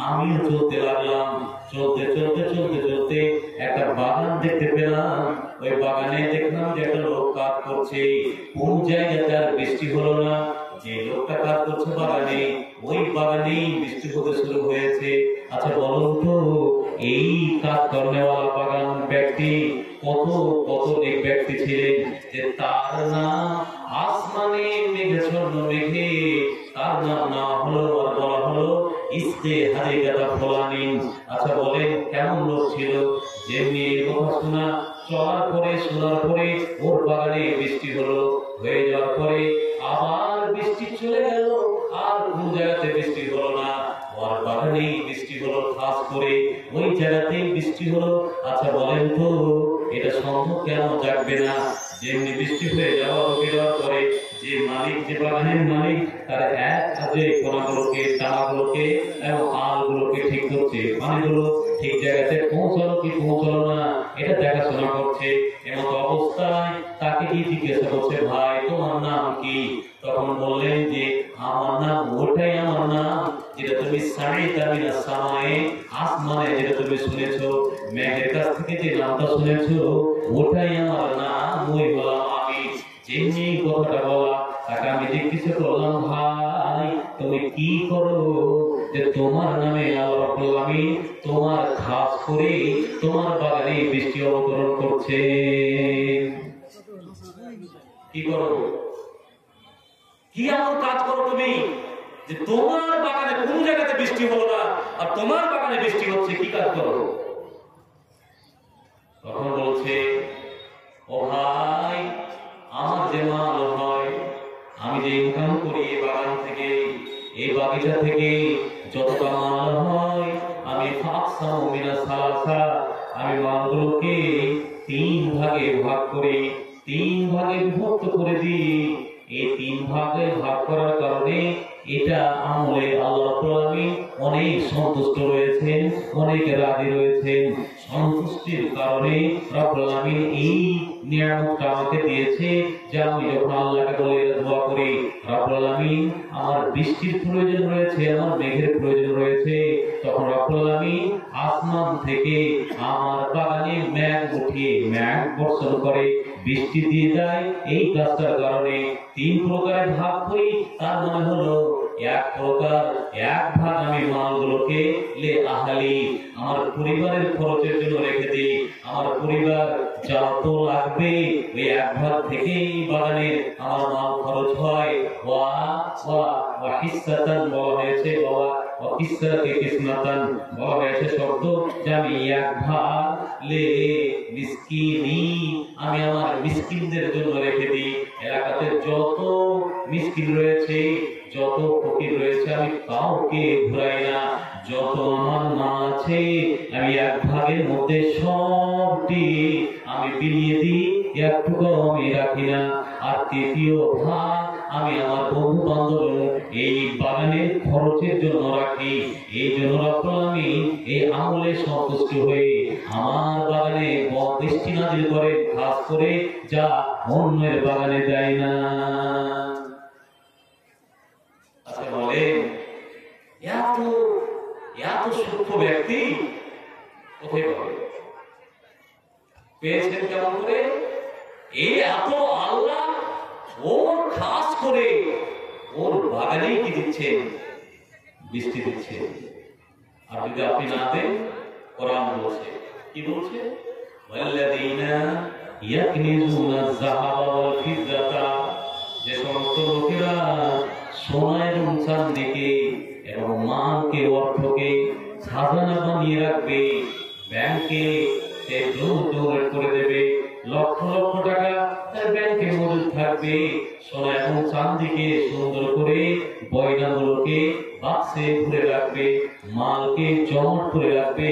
আমিও চলতে লাগলাম। চলতে চলতে চলতে চলতে একটা বাগান দেখতে পেলাম। ওই বাগানে দেখলাম যে একটা লোক কাজ করছে। কোন জায়গাতে আর বৃষ্টি হলো না, যে লোকটা কাজ করছে বাগানে, ওই বাগানেই বৃষ্টি হতে শুরু হয়েছে। আচ্ছা বলুন তো, এই কাজ করেওয়ালা বাগান ব্যক্তি কত কত এক ব্যক্তি ছিলেন যে তার নাম আসমানে মেঘাচ্ছন্ন মেঘে তার নাম না হলো আর বলা হলো ইসকে হাদিকাতা ফুলানি। আচ্ছা বলেন কেমন লোক ছিল, যে মেয়ের কথা শোনার পরে ওর বাগানে বৃষ্টি হলো, হয়ে যাওয়ার পরে আবার বৃষ্টি চলে গেল, আর কোন জায়গাতে বৃষ্টি হলো না, ওর বাগানেই বৃষ্টি হলো, খাস করে ওই জায়গাতেই বৃষ্টি হলো। আচ্ছা বলেন তো এটা সম্ভব কেন জাগবে না? যেমনি বৃষ্টি হয়ে যাওয়ার পরে যে মালিক, যে বাগানের মালিক, তার এক হাতে কোনাগুলোকে, দানাগুলোকে এবং আলগুলোকে ঠিক করছে, পানিগুলো ঠিক জায়গাতে পৌঁছালো কি পৌঁছালো না এটা দেখাশোনা করছে। এমন অবস্থায় তাকে কি জিজ্ঞাসা করছে, ভাই তোমার নাম কি? তখন বললেন যে আমার নাম, ওটাই আমার নাম যেটা তুমি সামিতা মিনাস সামায়ে, আসমানে যেটা তুমি শুনেছো, মেঘের কাছ থেকে যে নামটা শুনেছো, ওটাই আমার নাম, ওই বললাম আমি। যেমনি কথাটা বলা, তাকে আমি জিজ্ঞেস করলাম, ভাই তুমি কি করো যে তোমার নামে আল্লাহ রাব্বুল আলামিন তোমার খাস করে তোমার বাগানে বৃষ্টি অবতরণ করছে? কি করো, কি এমন কাজ করো তুমি যে তোমার বাগানে কোন জায়গাতে বৃষ্টি হলো না আর তোমার বাগানে বৃষ্টি হচ্ছে? কি কাজ করো? তখন বলছে, ও ভাই আমার যে মাল হয়, আমি যে ইনকাম করি এই বাগান থেকে, এই বাগিচা থেকে যতটা মাল হয়, আমি আমি মালগুলোকে 3 ভাগে ভাগ করি, 3 ভাগে বিভক্ত করে দিই। এই 3 ভাগে ভাগ করার কারণে এটা আমলে আল্লাহ রাব্বুল আলামিন অনেক সন্তুষ্ট রয়েছেন, অনেক রাজি রয়েছেন। সন্তুষ্টির কারণে রাব্বুল আলামিন এই নিয়ামতটা আমাকে দিয়েছে যে আমি যখন আল্লাহকে বলে দোয়া করি, রাব্বুল আলামিন আমার বৃষ্টির প্রয়োজন রয়েছে, আমার মেঘের প্রয়োজন রয়েছে, তখন রাব্বুল আলামিন আসমান থেকে আমার বাগানে মেঘ উঠিয়ে মেঘ বর্ষণ করে, বৃষ্টি দিয়ে যায়। এই কাজটার কারণে 3 প্রকারে ভাগ করি। তার মানে হলো এক প্রকার, এক ভাগ আমি মালগুলোকে লে আহলি, আমার পরিবারের খরচের জন্য রেখে দিই। আমার পরিবার যত লাগবে ওই এক ভাগ থেকেই বাগানের আমার মাল খরচ হয়। ওয়া ওয়া ওয়া হিসাতান বলা হয়েছে, ওয়া ওয়া হিসাতে কিসমাতান বলা হয়েছে শব্দ, যে আমি এক ভাগ লে মিসকিনি, আমি আমার মিসকিনদের জন্য রেখে দিই। এলাকাতে যত মিসকিন রয়েছে, যত ফকির রয়েছে, আমি কাউকে ঘুরাই না। যত আমার মা আছে আমি এক ভাগের মধ্যে সবটি আমি বিলিয়ে দিই, একটুকু আমি রাখি না। আর 3য় ভাগ আমি আমার বন্ধু বান্ধব এই বাগানের খরচের জন্য রাখি। এই জন্য রাব্বুল আলামিন এই আমলে সন্তুষ্ট হয়ে আমার বাগানে বৃষ্টি নাযিল করে, খাস করে যা অন্যের বাগানে যায় না। আচ্ছা বলেন, এত এত সূক্ষ্ম ব্যক্তি কোথায় পাবে? পেয়েছেন কেমন করে? এই এত আল্লাহ ওর খাস করে ওর বাগানেই কি দিচ্ছেন? বৃষ্টি দিচ্ছে। আর যদি আপনি না দেন, কোরআন বলছে, কি বলছে? ওয়াল্লাযীনা ইয়াকনিজুনা যাহাবা ওয়াল ফিদ্দাতা, যে সমস্ত লোকেরা সোনা এবং চাঁদিকে এবং মালকে অর্থকে খাজানা বানিয়ে রাখবে, ব্যাংকে সে জোর করে দেবে, লক্ষ লক্ষ টাকা তার ব্যাংকে মজুদ থাকবে, সোনা এবং চাঁদিকে সুন্দর করে বয়নাগুলোকে বাক্সে ভরে রাখবে, মালকে জমাট করে রাখবে,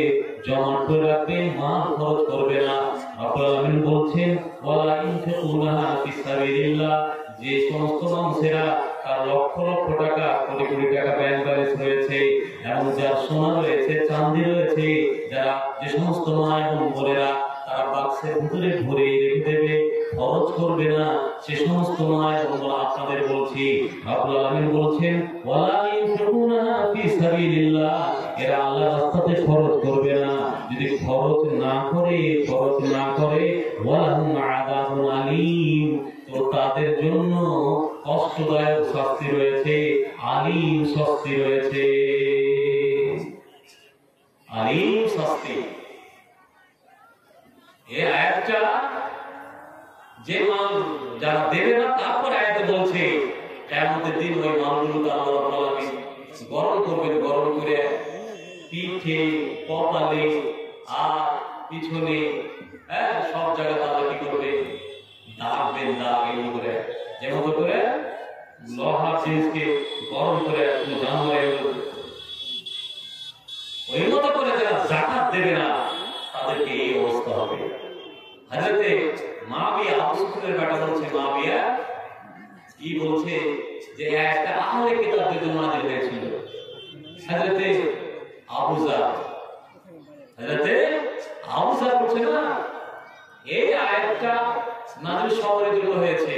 মাল খরচ করবে না। রব্বুল আলামিন বলছেন ওয়ালা ইনফিকুনাহা ফিসাবিলিল্লাহ, যে সমস্ত মানুষেরা তার লক্ষ লক্ষ টাকা কোটি কোটি টাকা ব্যাংক ব্যালেন্স রয়েছে এবং যার সোনা রয়েছে চাঁদি রয়েছে, যারা যে সমস্ত মা এবং বোনেরা তারা বাক্সের ভিতরে ভরে রেখে দেবে, খরচ করবে না, সে সমস্ত মা এবং বোন আপনাদের বলছি রব্বুল আলামিন বলছেন ওয়ালা ইনফিকুনাহা ফিসাবিলিল্লাহ, এরা আল্লাহর রাস্তাতে খরচ করবে না। যদি খরচ না করে ওয়ালাহুম আযাবুন আলীম, তো তাদের জন্য কষ্টদায়ক শাস্তি রয়েছে, আলীম শাস্তি রয়েছে, আলীম শাস্তি। এই আয়াতটা যে মাল যারা দেবে না, তারপর আয়াতে বলছে কিয়ামতের দিন ওই মালগুলো আল্লাহ রাব্বুল আলামিন গরম করবেন, গরম করে পিঠে, কপালে আর পিছনে, সব জায়গায় তারা কি করবে, দাগবেন, দাগ এমন করে, যেমন করে লোহার জিনিসকে গরম করে জানোয়ার, ওই মতো করে যারা যাকাত দেবে না তাদেরকে এই অবস্থা হবে। হযরতে মাবিয়া আবু সুফিয়ানের ব্যাটা বলছে, মাবিয়া কি বলছে যে একটা আহলে কিতাবদের জন্য নাযিল হয়েছিল। হযরতে আবু যার বলছে না, এই আয়াতটা নাযিল সবার জন্য হয়েছে,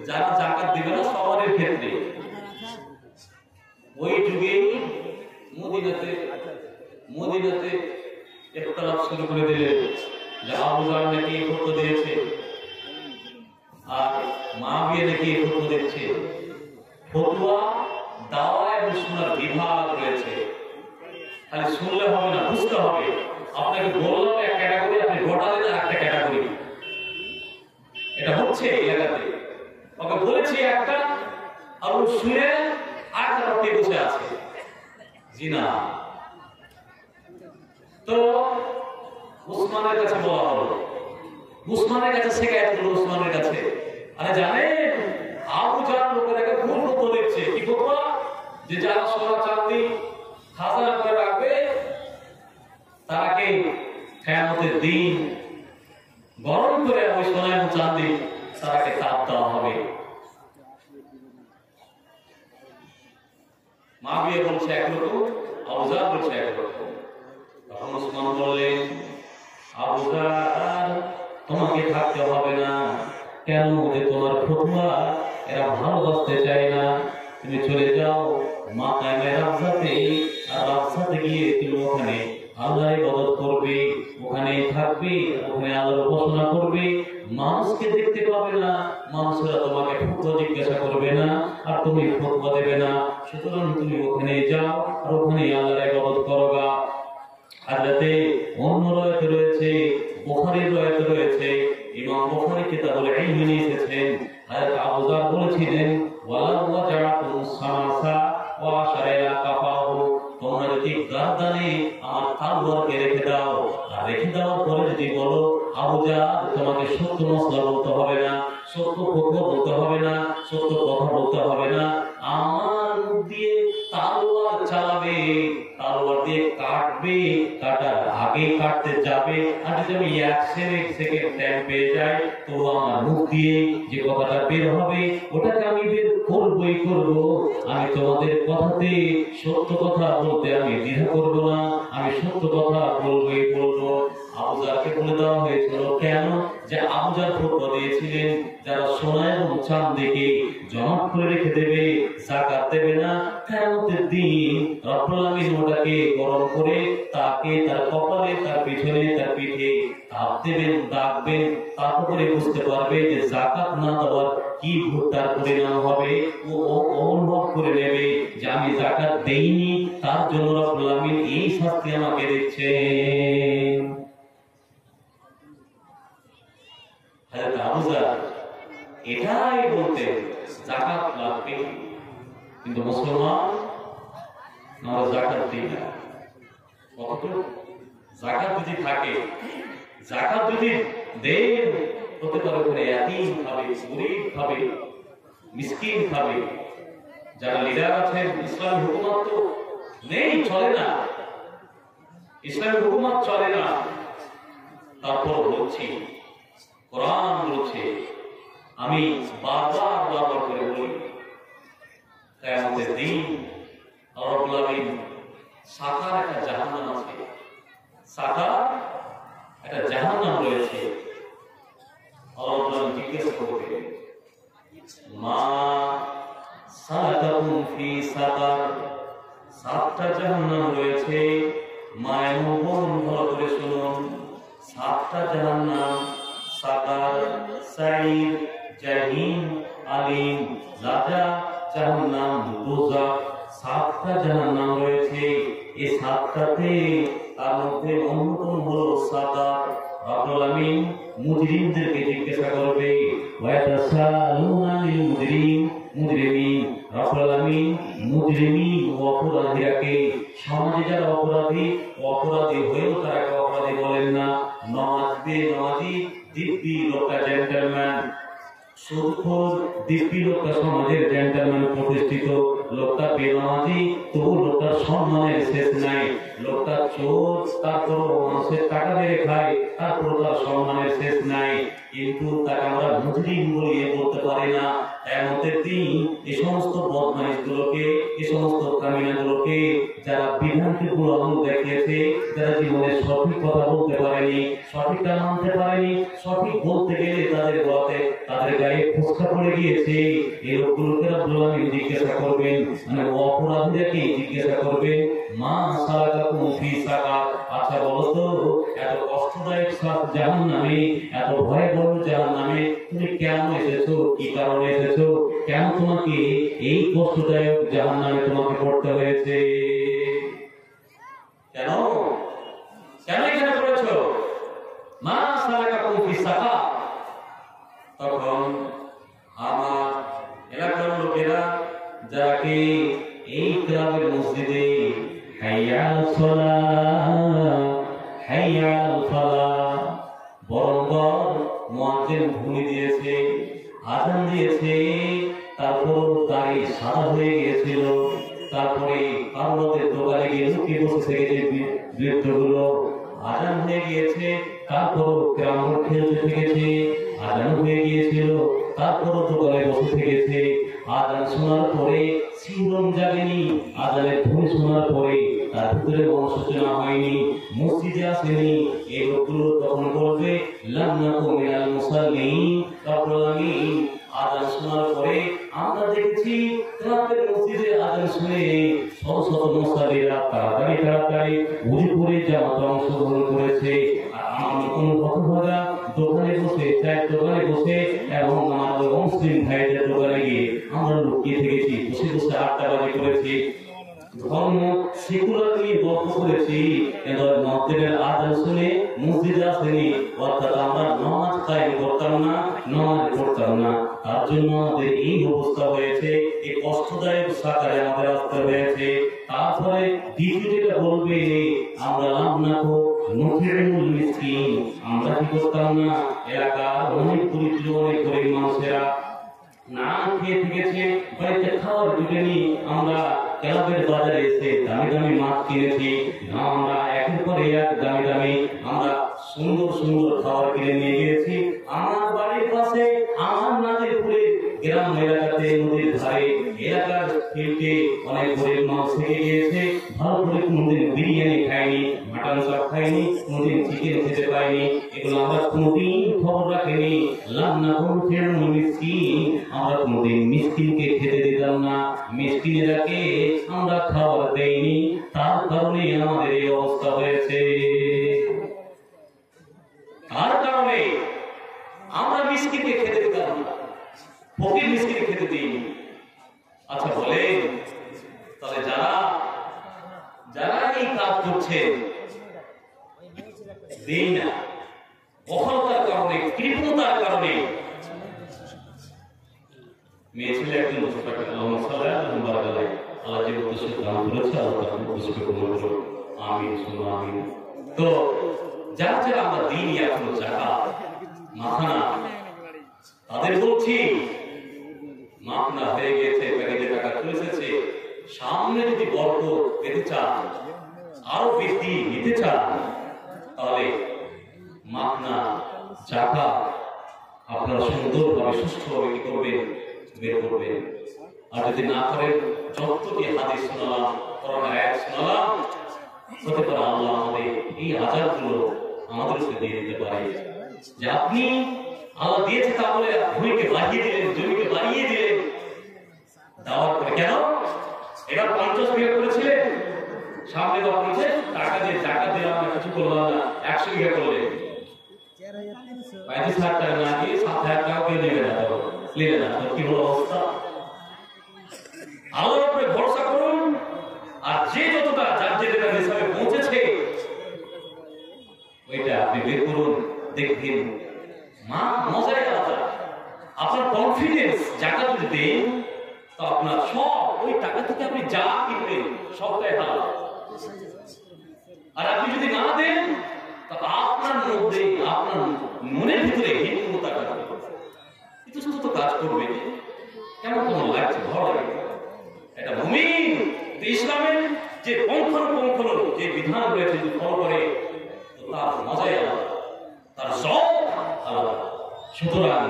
যারা যাকাত দিবে না সবার ক্ষেত্রে। ওই যুগে মদিনাতে ইখতিলাফ শুরু করে দিলেন যে আবু যার নাকি ফতোয়া দিয়েছে আর মাবিয়া নাকি ফতোয়া দিচ্ছে। ফতোয়া, দাওয়া এবং শোনার বিভাগ রয়েছে, খালি শুনলে হবে না, বুঝতে হবে। আপনাকে বললাম এক ক্যাটাগরি, আপনি গোটা দিন একটা ক্যাটাগরি, এটা হচ্ছে এলাকাতে। ওকে বলেছি একটা, আর ও শুনে আরেকটা রক্তে বসে আছে, জি না। তো উসমানের কাছে বলা হলো, উসমানের কাছে শিকায়ত হলো উসমানের কাছে, আরে জানেন আবু যার লোকেরাকে ভুল ফতোয়া দিচ্ছে। কি ফতোয়া? যে যারা সোনা চাঁদি খাজানা করে রাখবে তাকে কিয়ামতের দিন গরম করে ওই সোনা এবং চাঁদি তাকে তাপ দেওয়া হবে। মাবিয়া বলছে একরকম, আবু যার বলছে একরকম। তখন উসমান বললেন, আবু যার তোমাকে থাকতে হবে না, কেন যে তোমার ফতোয়া এরা ভালোবাসতে চায় না, তুমি চলে যাও মাকামে রাবজাতে, আর রাবজাতে গিয়ে তুমি ওখানে আল্লাহর ইবাদত করবে, ওখানে থাকবে, ওখানে আল্লাহর উপাসনা করবে, মানুষকে দেখতে পাবে না, মানুষরা তোমাকে ফতোয়া জিজ্ঞাসা করবে না, আর তুমি ফতোয়া দেবে না। সুতরাং তুমি ওখানে যাও আর ওখানে আল্লাহর ইবাদত করবা। হযরতে অন্য রাওয়ায়াতে রয়েছে, বুখারীর রাওয়ায়াতে রয়েছে, ইমাম বুখারী কিতাবুল ইলম নিয়ে এসেছেন, হযরত আবু যার বলেছিলেন ওয়ালা ওয়াজারাতুন সামাসা ওয়া শারায়া কাফাহু, তোমরা যদি গর্দানে আমার তলোয়ারকে রেখে দাও, আর রেখে দেওয়ার পরে যদি বলো আবু যার তোমাকে সত্য মসলা বলতে হবে না, সত্য ফতোয়া বলতে হবে না, সত্য কথা বলতে হবে না, আমার মুখ দিয়ে তলোয়ার চালাবে, তলোয়ার দিয়ে কাটবে, কাটার আগে কাটতে যাবে, আর যদি আমি এক সেকেন্ড টাইম পেয়ে যাই তো আমার মুখ দিয়ে যে কথাটা বের হবে ওটাকে আমি বের করবই করব। আমি তোমাদের কথাতে সত্য কথা বলতে আমি দ্বিধা করব না, আমি সত্য কথা বলবই বলবো। আবু যারকে বলে দেওয়া হয়েছিল কেন? যে আবু যার ফতোয়া দিয়েছিলেন যারা সোনা এবং চাঁদিকে জমা করে রেখে দেবে, যাকাত দেবে না, কিয়ামতের দিন রব্বুল আলামিন ওটাকে গরম করে তাকে তার কপালে, তার পিছনে, তার পিঠে তাপ দেবেন, দাগবেন, তারপরে বুঝতে পারবে যে যাকাত না দেওয়ার কি ভুট্টার পরিণাম হবে। ও অনুভব করে নেবে যে আমি যাকাত দেইনি, তার জন্য রব্বুল আলামিন এই শাস্তি আমাকে দিচ্ছেন। আবুজা এটাই বলতে জাকাত লাগবে, কিন্তু মুসলমান আমরা জাকাত দিই না। কতটুকু জাকাত যদি থাকে, জাকাত যদি দেন, হতে পারে ওখানে এতিম খাবে, গরিব খাবে, মিসকিন খাবে। যারা লিডার আছেন, ইসলামী হুকুমত তো নেই, চলে না, ইসলামী হুকুমত চলে না, তারপর বলছি কোরআন বলছে, আমি বারবার করে বলি, কিয়ামতের দিন আল্লাহ রাব্বুল আলামিন সাকার একটা জাহান্নাম আছে, সাকার একটা জাহান্নাম রয়েছে। আল্লাহ রাব্বুল আলামিন জিজ্ঞাসা করবে, মা সালাকাকুম ফি সাকার, সাতটা জাহান্নাম রয়েছে। মায়ের বোন ভালো করে শুনুন, সাতটা জাহান্নাম, সাকার, সাইর, জাহিম, আলিম, লাজা, জাহান্নাম, দোজখ, সাতটা জাহান্নাম রয়েছে। এই সাতটাতে তার মধ্যে অন্যতম হলো সাকার। রব্বুল আলামিন মুজরিমদেরকে জিজ্ঞাসা করবে, ওয়া তাসালুনা লিল মুজরিমিন, রব্বুল আলামিন মুজরিমিন অপরাধীকে, সমাজে যারা অপরাধী হয়েও তারা অপরাধী বলেন না। নমাজি দিব্যি লোকটা জেন্টলম্যান, সুদখোর দিব্যি লোকটা সমাজের জেন্টলম্যান প্রতিষ্ঠিত, লোকটা বেনামাজি তবু লোকটার সম্মানের শেষ নাই, লোকটা চোর তারপর মানুষের টাকা মেরে খায় তারপর তার সম্মানের শেষ নাই, কিন্তু তাকে আমরা মুজরিম বলিয়ে বলতে পারি না। কিয়ামতের দিন এই সমস্ত বদমাইশগুলোকে, এই সমস্ত কামিনাগুলোকে, যারা বিভ্রান্তিপূর্ণ আমল দেখিয়েছে, যারা জীবনে সঠিক কথা বলতে পারেনি, সঠিকটা মানতে পারেনি, সঠিক বলতে গেলে তাদের গায়ে ফুসকা পড়ে গিয়েছে, এই লোকগুলোকে রব্বুল আলামিন জিজ্ঞাসা করবেন, মানে অপরাধীদেরকে জিজ্ঞাসা করবেন, মা সালাকাকুম ফি সাকার, আচ্ছা বলো তো এত কষ্টদায়ক জাহান্নামে, এত ভয়াবহ জাহান্নামে তুমি কেন এসেছো, কি কারণে এসেছো, কেন তোমাকে এই কষ্টদায়ক জাহান্নামে তোমাকে পড়তে হয়েছে, কেন কেন এখানে পড়েছো, মা সালাকাকুম ফি সাকার। তখন আমার এলাকার লোকেরা যাকে এই ক্লাবের মসজিদে হাইয়া আলাস সালাহ, হাইয়া আলাল ফালাহ, বরংবর মুয়াজ্জিন ভূমি দিয়েছে, আযান দিয়েছে, তারপর দাড়ি সাদা হয়ে গিয়েছিল, তারপরে কারোদের দোকানে গিয়ে লুকিয়ে বসে থেকেছে বৃদ্ধগুলো, আযান হয়ে গিয়েছে, তারপর কেমন খেলতে থেকেছে, আযান হয়ে গিয়েছিল, তারপর দোকানে বসে থেকেছে, আযান শোনার পরে শিহরণ জাগেনি, আযানের ধ্বনি শোনার পরে তার ভিতরে অনুশোচনা হয়নি, মসজিদে আসেনি, এই লোকগুলো তখন বলবে লাম নাকু মিনাল মুসাল্লিন। রব্বুল আলামিন আযান শোনার পরে আমরা দেখেছি ক্লাবের মসজিদে আযান শুনে শত শত মুসাল্লিরা তাড়াতাড়ি উজু করে জামাতে অংশগ্রহণ করেছে, আর আমরা কোন হতভাগা দোকানে বসে, চায়ের দোকানে বসে এবং আমাদের মুসলিম ভাইদের দোকানে গিয়ে আমরা লুকিয়ে থেকেছি, বসে বসে আড্ডাবাজি করেছি, ধর্ম সেকুলার নিয়ে গল্প করেছি, কিন্তু মসজিদের আযান শুনে মসজিদে আসেনি, অর্থাৎ আমরা নামাজ কায়েম করতাম না, নামাজ পড়তাম না, তার জন্য আমাদের এই অবস্থা হয়েছে, এই কষ্টদায়ক সাকারে আমাদের আসতে হয়েছে। তারপরে দ্বিতীয় যেটা বলবে, আমরা লাম নাকু নুতিউল মিসকিন, আমরা কি করতাম না, এলাকার অনেক দরিদ্র অনেক গরিব মানুষেরা না খেয়ে থেকেছে, বাড়িতে খাওয়ার জুটেনি, আমরা ক্লাবের বাজারে এসে দামি দামি মাছ কিনেছি, আমরা একের পর এক দামি দামি আমরা সুন্দর সুন্দর খাবার কিনে নিয়ে গিয়েছি। আমার বাড়ির পাশে আমার নাজিরপুরে গ্রাম এলাকাতে নদীর ধারে এলাকার ফিল্ডে অনেক গরিব মানুষ থেকে গিয়েছে, ভালো করে কোনোদিন বিরিয়ানি খায়নি, মাটন চপ খায়নি, কোনোদিন চিকেন খেতে পায়নি, এগুলো আমরা কোনোদিন খবর রাখিনি। লাম নাকু নুতিউল মিসকিন, আমরা কোনোদিন মিসকিনকে খেতে দিতাম না, মিসকিনেরাকে আমরা খাবার দেইনি, তার কারণে আমাদের এই অবস্থা হয়েছে। তার কারণে আমরা মিসকিনকে খেতে দিতাম না, ফকির মিসকিনকে খেতে দিইনি। আচ্ছা বলেন, তাহলে যারা এই কাজ করছে দেই না, অহংকার কারণে, কৃপণতার কারণে, মেয়ে ছেলে একজন আল্লাহ যে উদ্দেশ্যে দান করেছে আল্লাহ তার উদ্দেশ্যকে পূরণ করুন। আমিন সুবহান আমিন। তো যারা যারা আমরা দিনই এখনো যাকাত মাথা না, তাদের বলছি মাপনা হয়ে গেছে, প্যাকেটে টাকা চলে এসেছে, সামনে যদি বরকত পেতে চান, আরো বৃদ্ধি নিতে চান, তাহলে মাপনা যাকাত আপনারা সুন্দরভাবে সুষ্ঠুভাবে কি করবেন, বের করবেন। আর যদি না করেন, যতটি হাদিস শোনালাম, কোরআনের আয়াত শোনালাম, হতে পারে আল্লাহ আমাদের এই আযাবগুলো আমাদের উপরে দিয়ে দিতে পারে। যে আপনি আল্লাহ দিয়েছে তা বলে ভূমিকে বাড়িয়ে দিলেন, জমিকে বাড়িয়ে দিলেন, দেওয়ার পরে কেন এবার 50 বিঘা করেছিলেন, সামনে তো বলছে টাকা দিয়ে টাকা দিয়ে আমরা কিছু করলাম না, 100 বিঘা করলেন, 35,000 টাকা না দিয়ে 7,000 টাকা দিয়ে নেবে না, নেবে না, তো কি হলো অবস্থা? আল্লাহর উপরে ভরসা করুন, আর যে যতটা যার যেটা হিসাবে পৌঁছেছে ওইটা আপনি বের করুন, দেখবেন মা মজাই আলাদা। আপনার কনফিডেন্স জায়গা যদি দেন, তো আপনার সব ওই টাকা থেকে আপনি যা কিনবেন সবটাই হালাল। আর আপনি যদি না দেন, তো আপনার মধ্যে আপনার মনের ভিতরে হীনমতা কাজ করবে, ইতস্তত কাজ করবে, কেমন কেমন লাগছে, ভালো লাগে। এটা মুমিন ইসলামের যে পঙ্খানুপুঙ্খানু যে বিধান রয়েছে যদি ফলো করে, তো তার মজাই আলাদা, তার সব আলাদা। সুতরাং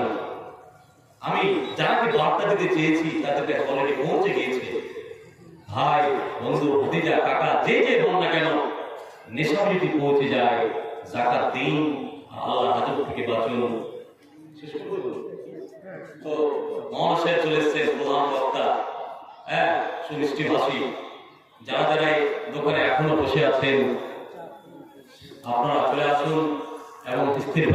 আমি যাকে বার্তা দিতে চেয়েছি তাদেরকে অলরেডি পৌঁছে গিয়েছে। ভাই, বন্ধু, ভতিজা, কাকা, যে যে হন না কেন, নেশা যদি পৌঁছে যায়, যাকাত দিন, আল্লাহ হাজত থেকে বাঁচুন। তো মহাশয় চলে এসছেন, প্রধান বক্তা, হ্যাঁ, সুমিষ্টিভাষী। যারা যারা দোকানে এখনো বসে আছেন, আপনারা চলে আসুন এবং স্থির